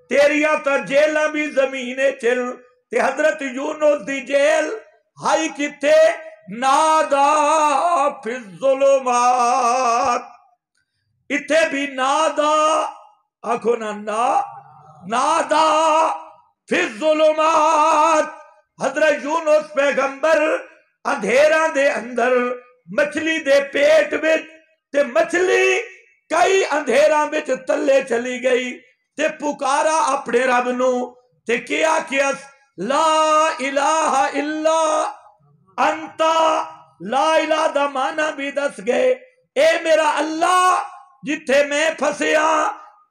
تیریاں تا جیلہ بھی زمینے چل. تے حضرت یونس دی جیل ہائی کتے نادا فی الظلمات. اتھے بھی نادا آکھو نا نادا فی الظلمات. حضرت یونس پیغمبر اندھیراں دے اندر مچھلی دے پیٹ وچ تے مچھلی کئی اندھیراں وچ تلے چلی گئی تے پکارا اپنے رب نو تے کیا لا الہ الا انتا. لا الہ دا معنی بھی دس گئے. اے میرا اللہ جتھے میں پھسیا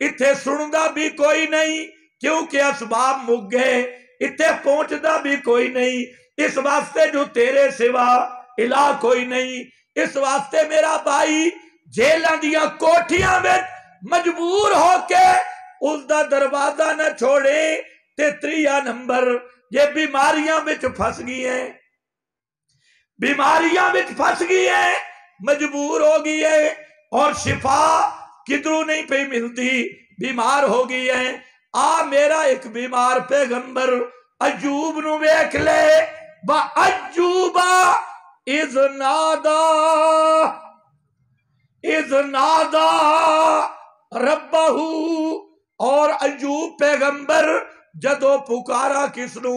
اتھے سندا بھی کوئی نہیں کیونکہ اسباب مک گئے، اتھے پہنچدا بھی کوئی نہیں اس واسطے جو تیرے سوا الہ کوئی نہیں. اس واسطے میرا بھائی جیلاں دیاں کوٹھیاں میں مجبور ہو کے اس دا دروازہ نہ چھوڑے. تے 3 نمبر یہ بیماریاں وچ پھس گئی ہیں، بیماریاں وچ پھس گئی ہیں، مجبور ہو گئی ہے اور شفا کدھروں نہیں پہ ملتی، بیمار ہو گئی ہے. میرا ایک بیمار پیغمبر ایوب نو ویکھ لے. با ایوبا اذ نادا ربہو. اور ایوب پیغمبر جدو پکارا کس نو؟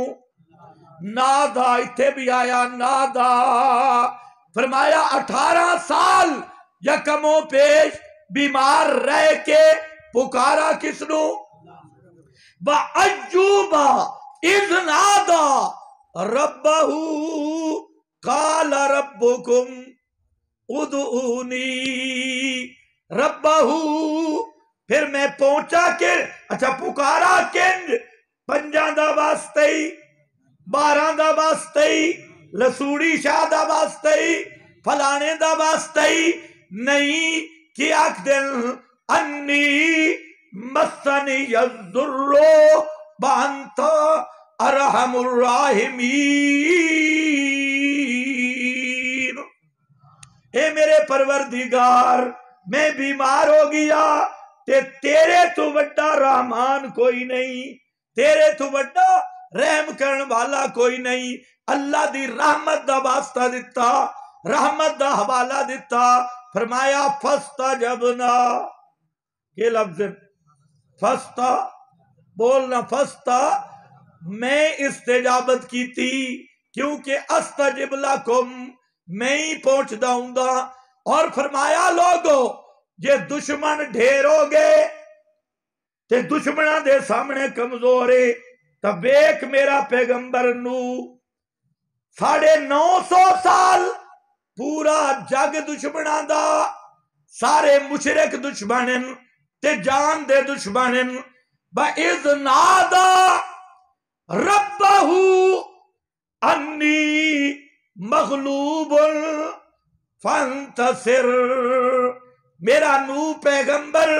نادا. اتھے بھی آیا نادا. فرمایا 18 سال یکموں پیش بیمار رہ کے پکارا کس نو؟ با ایوبا اذ نادا ربہو قال ربکم ادعونی ربہو، پھر میں پہنچا کے اچھا پکارا کنج، پنجاں دا واسطے ہی، 12 دا واسطے ہی، لسوڑی شاہ دا واسطے ہی، فلانے دا واسطے ہی نہیں کہ آکھ دن انی مسنی الضر وانت ارحم الراحمین، اے میرے پروردگار میں بیمار ہو گیا تے تیرے تو بڑا رحمان کوئی نہیں، تیرے تو بڑا رحم کرن والا کوئی نہیں۔ اللہ دی رحمت دا واسطہ دیتا، رحمت دا حوالہ دیتا، فرمایا فاستجبنا، یہ لفظ فستا بولنا، فستا میں استجابت کی تھی، کیونکہ استجب لکم میں ہی پہنچ داؤں گا۔ اور فرمایا لوگو جے دشمن ڈھیر ہو گئے تے دشمنہ دے سامنے کمزور ہے، تب ایک میرا پیغمبر نو 950 سال پورا جگ دشمنہ دا، سارے مشرک دشمنن تے جان دے دشمنن، بَإِذْ نَادَى رَبَّهُ أَنِّي مغلوب فانتصر، میرا نو پیغمبر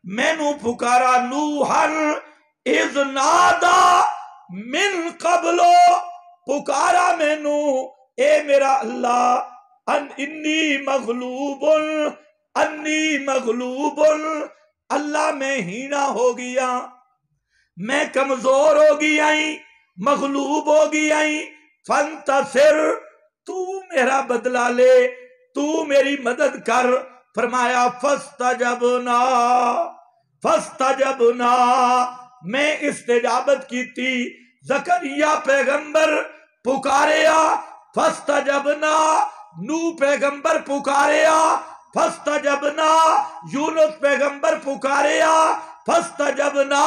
میں نو پکارا نوحن اذ نادا من قبلو، پکارا میں نو اے میرا اللہ انی مغلوب اللہ میں ہینا ہو گیا، میں کمزور ہو گیا ہی، مغلوب ہو گیا ہی، فانتصر تو میرا بدلہ لے، تو میری مدد کر۔ فرمایا فاستجبنا میں استجابت کی تھی، زکریا پیغمبر پکاریا فاستجبنا، نو پیغمبر پکاریا فاستجبنا، یونس پیغمبر پکاریا فاستجبنا،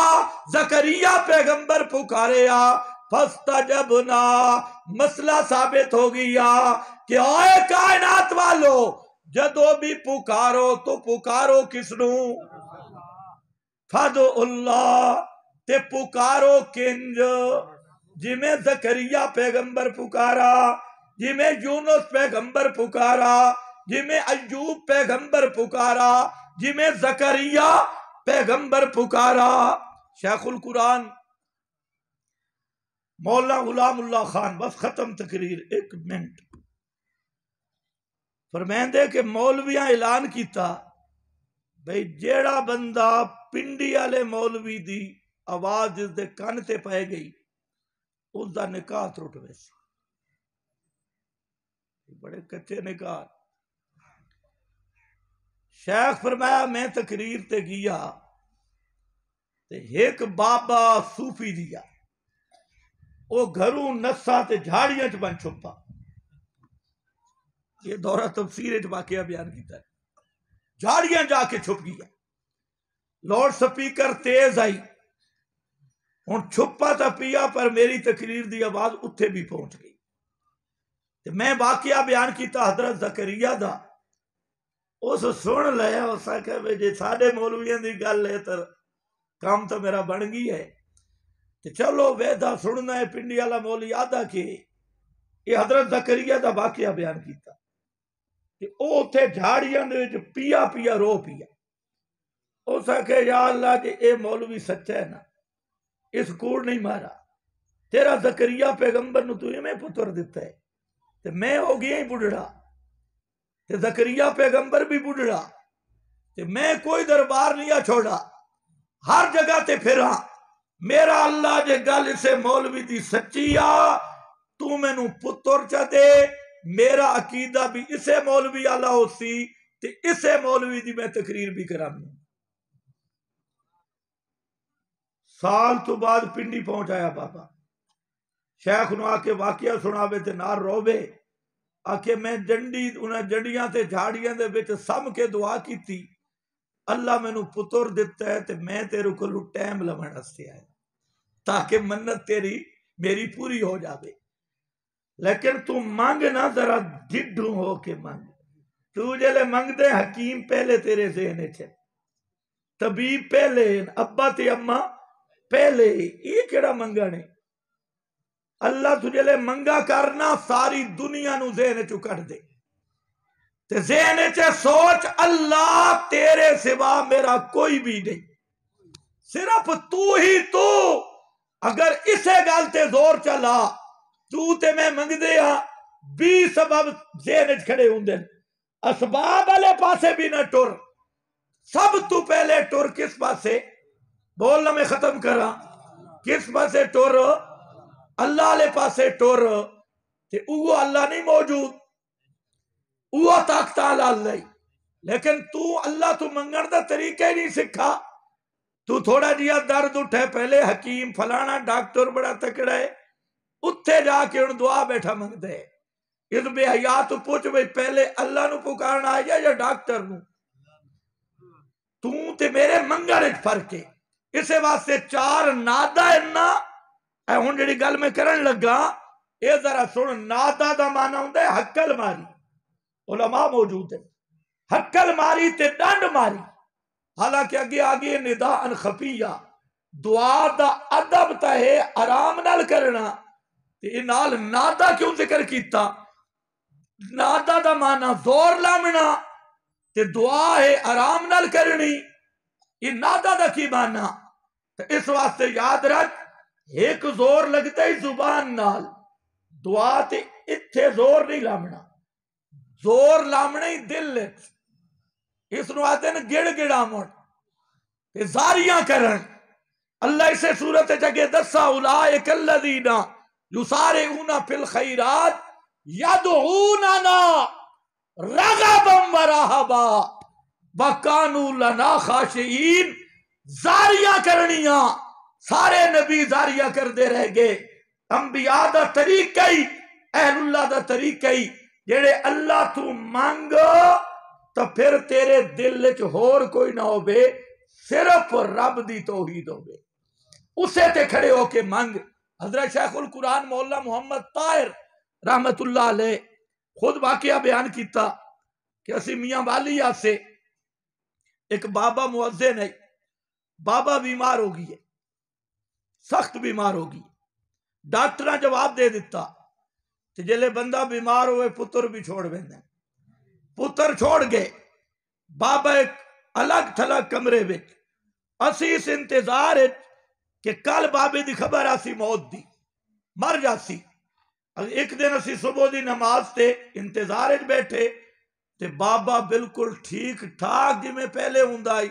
زکریا پیغمبر پکاریا فاستجبنا۔ مسئلہ ثابت ہو گیا کہ اے کائنات والو جدو بھی پکارو تو پکارو کس نو؟ فدو اللہ، تے پکارو کنج، جی میں زکریا پیغمبر پکارا، جی میں یونس پیغمبر پکارا، جی میں ایوب پیغمبر پکارا، جی میں زکریا پیغمبر پکارا۔ شیخ القرآن مولانا غلام اللہ خان، بس ختم تقریر، 1 منٹ، فرمائندے کہ مولویاں اعلان کیتا بھئی جیڑا بندہ پنڈی والے مولوی دی آواز جس دے کان تے پائے گئی اس دا نکاح ٹوٹ ویسی، بڑے کچے نکاح۔ شیخ فرمایا میں تقریر تے گیا تے ایک بابا صوفی دیا وہ گھروں نسا تے جھاڑیاں چ بن چھپا، یہ دورہ تفسیر واقعہ بیان کیتا ہے، جھاڑیاں جا کے چھپ گیا، لاؤڈ سپیکر تیز آئی، ہن چھپا تا پیا پر میری تقریر دی آواز اتھے بھی پہنچ گئی، تے میں واقعہ بیان کیتا حضرت زکریا دا، اس سن لیا، اس آکھیا بے جے ساڈے مولویاں دی گل ہے تو کام تو میرا بن گئی ہے، تے چلو ویدہ سننا ہے پنڈی والا مولوی آدھا کہ یہ حضرت زکریا دا واقعہ بیان کیتا کہ او اتھے جھاڑیاں دے وچ پیا پیا رو پیا، اس آکھے یا اللہ جے اے مولوی سچا ہے نا، اس کوڑ نہیں مارا، تیرا زکریا پیغمبر نو تو میں پتر دیتا ہے، تے میں ہو گیا ہی بڑھڑا، تے زکریا پیغمبر بھی بڑھڑا، تے میں کوئی دربار نہیں چھوڑا، ہر جگہ تے پھرا، میرا اللہ جے گل اسے مولوی دی سچی آ تو میں نو پتر چا دے، میرا عقیدہ بھی اسے مولوی اللہ ہو سی تے اسے مولوی دی میں تقریر بھی کرام۔ سال تو بعد پنڈی پہنچ آیا بابا، شیخ نو آکے واقعہ سناوے تے نار روبے، آکے میں جنڈی انہیں جنڈیاں تے جھاڑیاں دے بچ سم کے دعا کی تھی، اللہ میں نو پتر دیتا ہے تے میں تیرے کو ٹائم لمن ہستے آئے تاکہ منت تیری میری پوری ہو جاوے۔ لیکن تو مانگ نہ ذرا ڈڈھو ہو کے مانگ. تو جلے منگ دے حکیم پہلے تیرے ذہن چھے, طبیب پہلے, ابا تے اماں پہلے. یہ کیڑا منگا نے؟ اللہ تجھے لے منگا کرنا ساری دنیا نو ذہن چو کر دے تے ذہن چے سوچ اللہ تیرے سوا میرا کوئی بھی نہیں, صرف تو ہی تو. اگر اسے گالتے زور چلا تو تے میں منگ دیا 20 سبب ذہن چ کھڑے ہوں دن, اسباب والے پاسے بھی نہ ٹر. سب تو پہلے ٹر کس پاسے؟ بولنا میں ختم کرا. کس پاسے ٹر؟ اللہ والے پاسے ٹر. تے اوہ اللہ نہیں موجود, اوہ طاقت اللہ. لیکن تو اللہ تو منگن دا طریقہ ہی نہیں سکھا. تو تھوڑا جیا درد اٹھے پہلے حکیم فلانا ڈاکٹر بڑا تکڑا ہے, اتھے جا کے ان دعا بیٹھا منگ دے. اس بے حیا تو پوچھ بھئی پہلے اللہ نو پکارنا آیا یا ڈاکٹر نو؟ تو تے میرے منگن اچ فرق ہے. اسے واسطے 4 نادا اننا اے ہن جڑی گل میں کرن لگا اے ذرا سن. نادا دا معنی ہوندا ہے حکل ماری. علماء موجود ہیں. حکل ماری تے ڈنڈ ماری. حالانکہ آگے نداء خفیہ دعا دا ادب تا ہے آرام نال کرنا. تے نال نادا کیوں ذکر کیتا؟ نادا دا معنی زور لامنا تے دعا ہے آرام نال کرنی. یہ نادا دا کی معنی؟ تو اس واسطے یاد رکھ, ایک زور لگتا ہے زبان نال, دعا تے اتھے زور نہیں لامنا. زور لامنا ہی دل لچ. اس نو آتے ہیں گڑ گڑا مٹ تے زاریاں کرن. اللہ اسے صورت جگہ دسا اولائک الذین یسارعون فی الخیرات یدعوننا رغبا ورہبا وکانوا لنا خاشعین. زاریاں کرنیاں, سارے نبی زاریاں کر دے رہ گئے. انبیاء دا طریقہ ہی اہل اللہ دا طریقہ ہی جڑے اللہ تو مانگو تو پھر تیرے دل وچ ہور کوئی نہ ہوے, صرف رب دی توحید ہوے. اسے تے کھڑے ہو کے مانگ. حضرت شیخ القرآن مولا محمد طاہر رحمت اللہ علیہ خود واقعہ بیان کیتا کہ اسی میاں والیہ سے ایک بابا مؤذن ہے. بابا بیمار ہو گئی ہے, سخت بیمار ہو گئی. ڈاکٹرہ جواب دے دیتا کہ جلے بندہ بیمار ہوئے پتر بھی چھوڑ بیندے. پتر چھوڑ گئے. بابا ایک الگ تھلگ کمرے وچ اسی اس انتظار کہ کل بابے دی خبر آسی موت دی, مر جاسی. ایک دن اسی صبح دی نماز تے انتظار وچ بیٹھے تے بابا بالکل ٹھیک ٹھاک جی میں پہلے ہوندا ہی,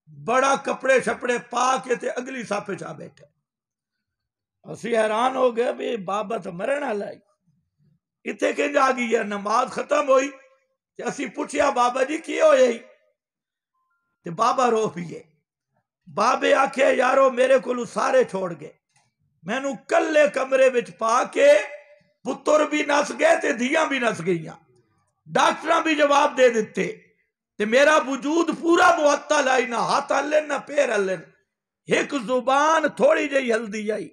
بڑا کپڑے شپڑے پا کے تے اگلی صافے چاہ بیٹھے. اسی حیران ہو گئے بھی بابا تو مرن والا ہے, اتنے کنج آ گئی ہے. نماز ختم ہوئی تے اسی پوچھیا بابا جی کی ہوئے ہی؟ تے بابا رو پیے. بابے آکھے یارو میرے کو سارے چھوڑ گئے, میں نو کلے کمرے وچ پا کے پتر بھی نس گئے تے دھیاں بھی نس گئیاں, ڈاکٹراں بھی جواب دے دیتے تے میرا وجود پورا معطل آئی, نہ ہاتھ ہلن نہ پیر ہلن. ایک زبان تھوڑی جہی ہلدی آئی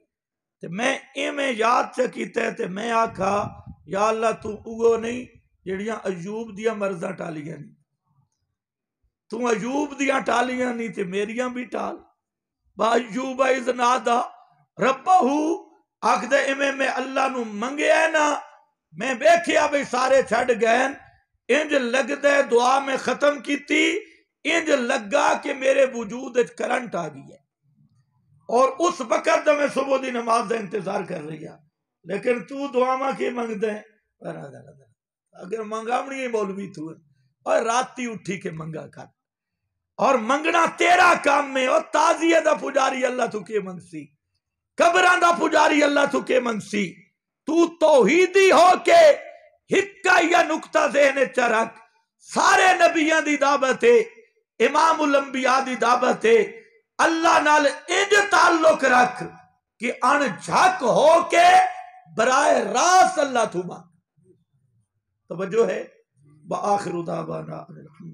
تے میں ایمیں یاد سے کیتے تے میں آکھا یا اللہ تو اوہ نہیں جڑیاں ایوب دیاں مرضاں ٹالیاں نہیں, تو ایوب دیاں ٹالیاں نہیں تے میریاں بھی ٹال. با ایوب اذ نادا ربہو آکھ دے ایمیں میں اللہ نو منگے ہے نا, میں بیکھیا بھی سارے چھڑ گئے. انج لگ دے دعا میں ختم کیتی, انج لگا کہ میرے وجود اچ کرنٹ آ گئی ہے. اور اس وقت میں صبح دی نماز دا انتظار کر رہی ہے. لیکن تو دعا ماں کی منگ دے اگر منگامنی مولوی تو اور راتی اٹھی کے منگا کر. اور منگنا تیرا کام میں, اور تازیہ دا پجاری اللہ تو کے منگسی, قبران دا پجاری اللہ تو کے منگسی. تو توحیدی ہو کے ہکا یا نکتہ ذہن چرک, سارے نبیان دی دعوت ہے, امام الانبیاء دی دعوت ہے. اللہ نال انج تعلق رکھ کہ ان جھک ہو کے برائے راست اللہ تو مانگ. توجہ ہے. وآخر دعوانا الحمد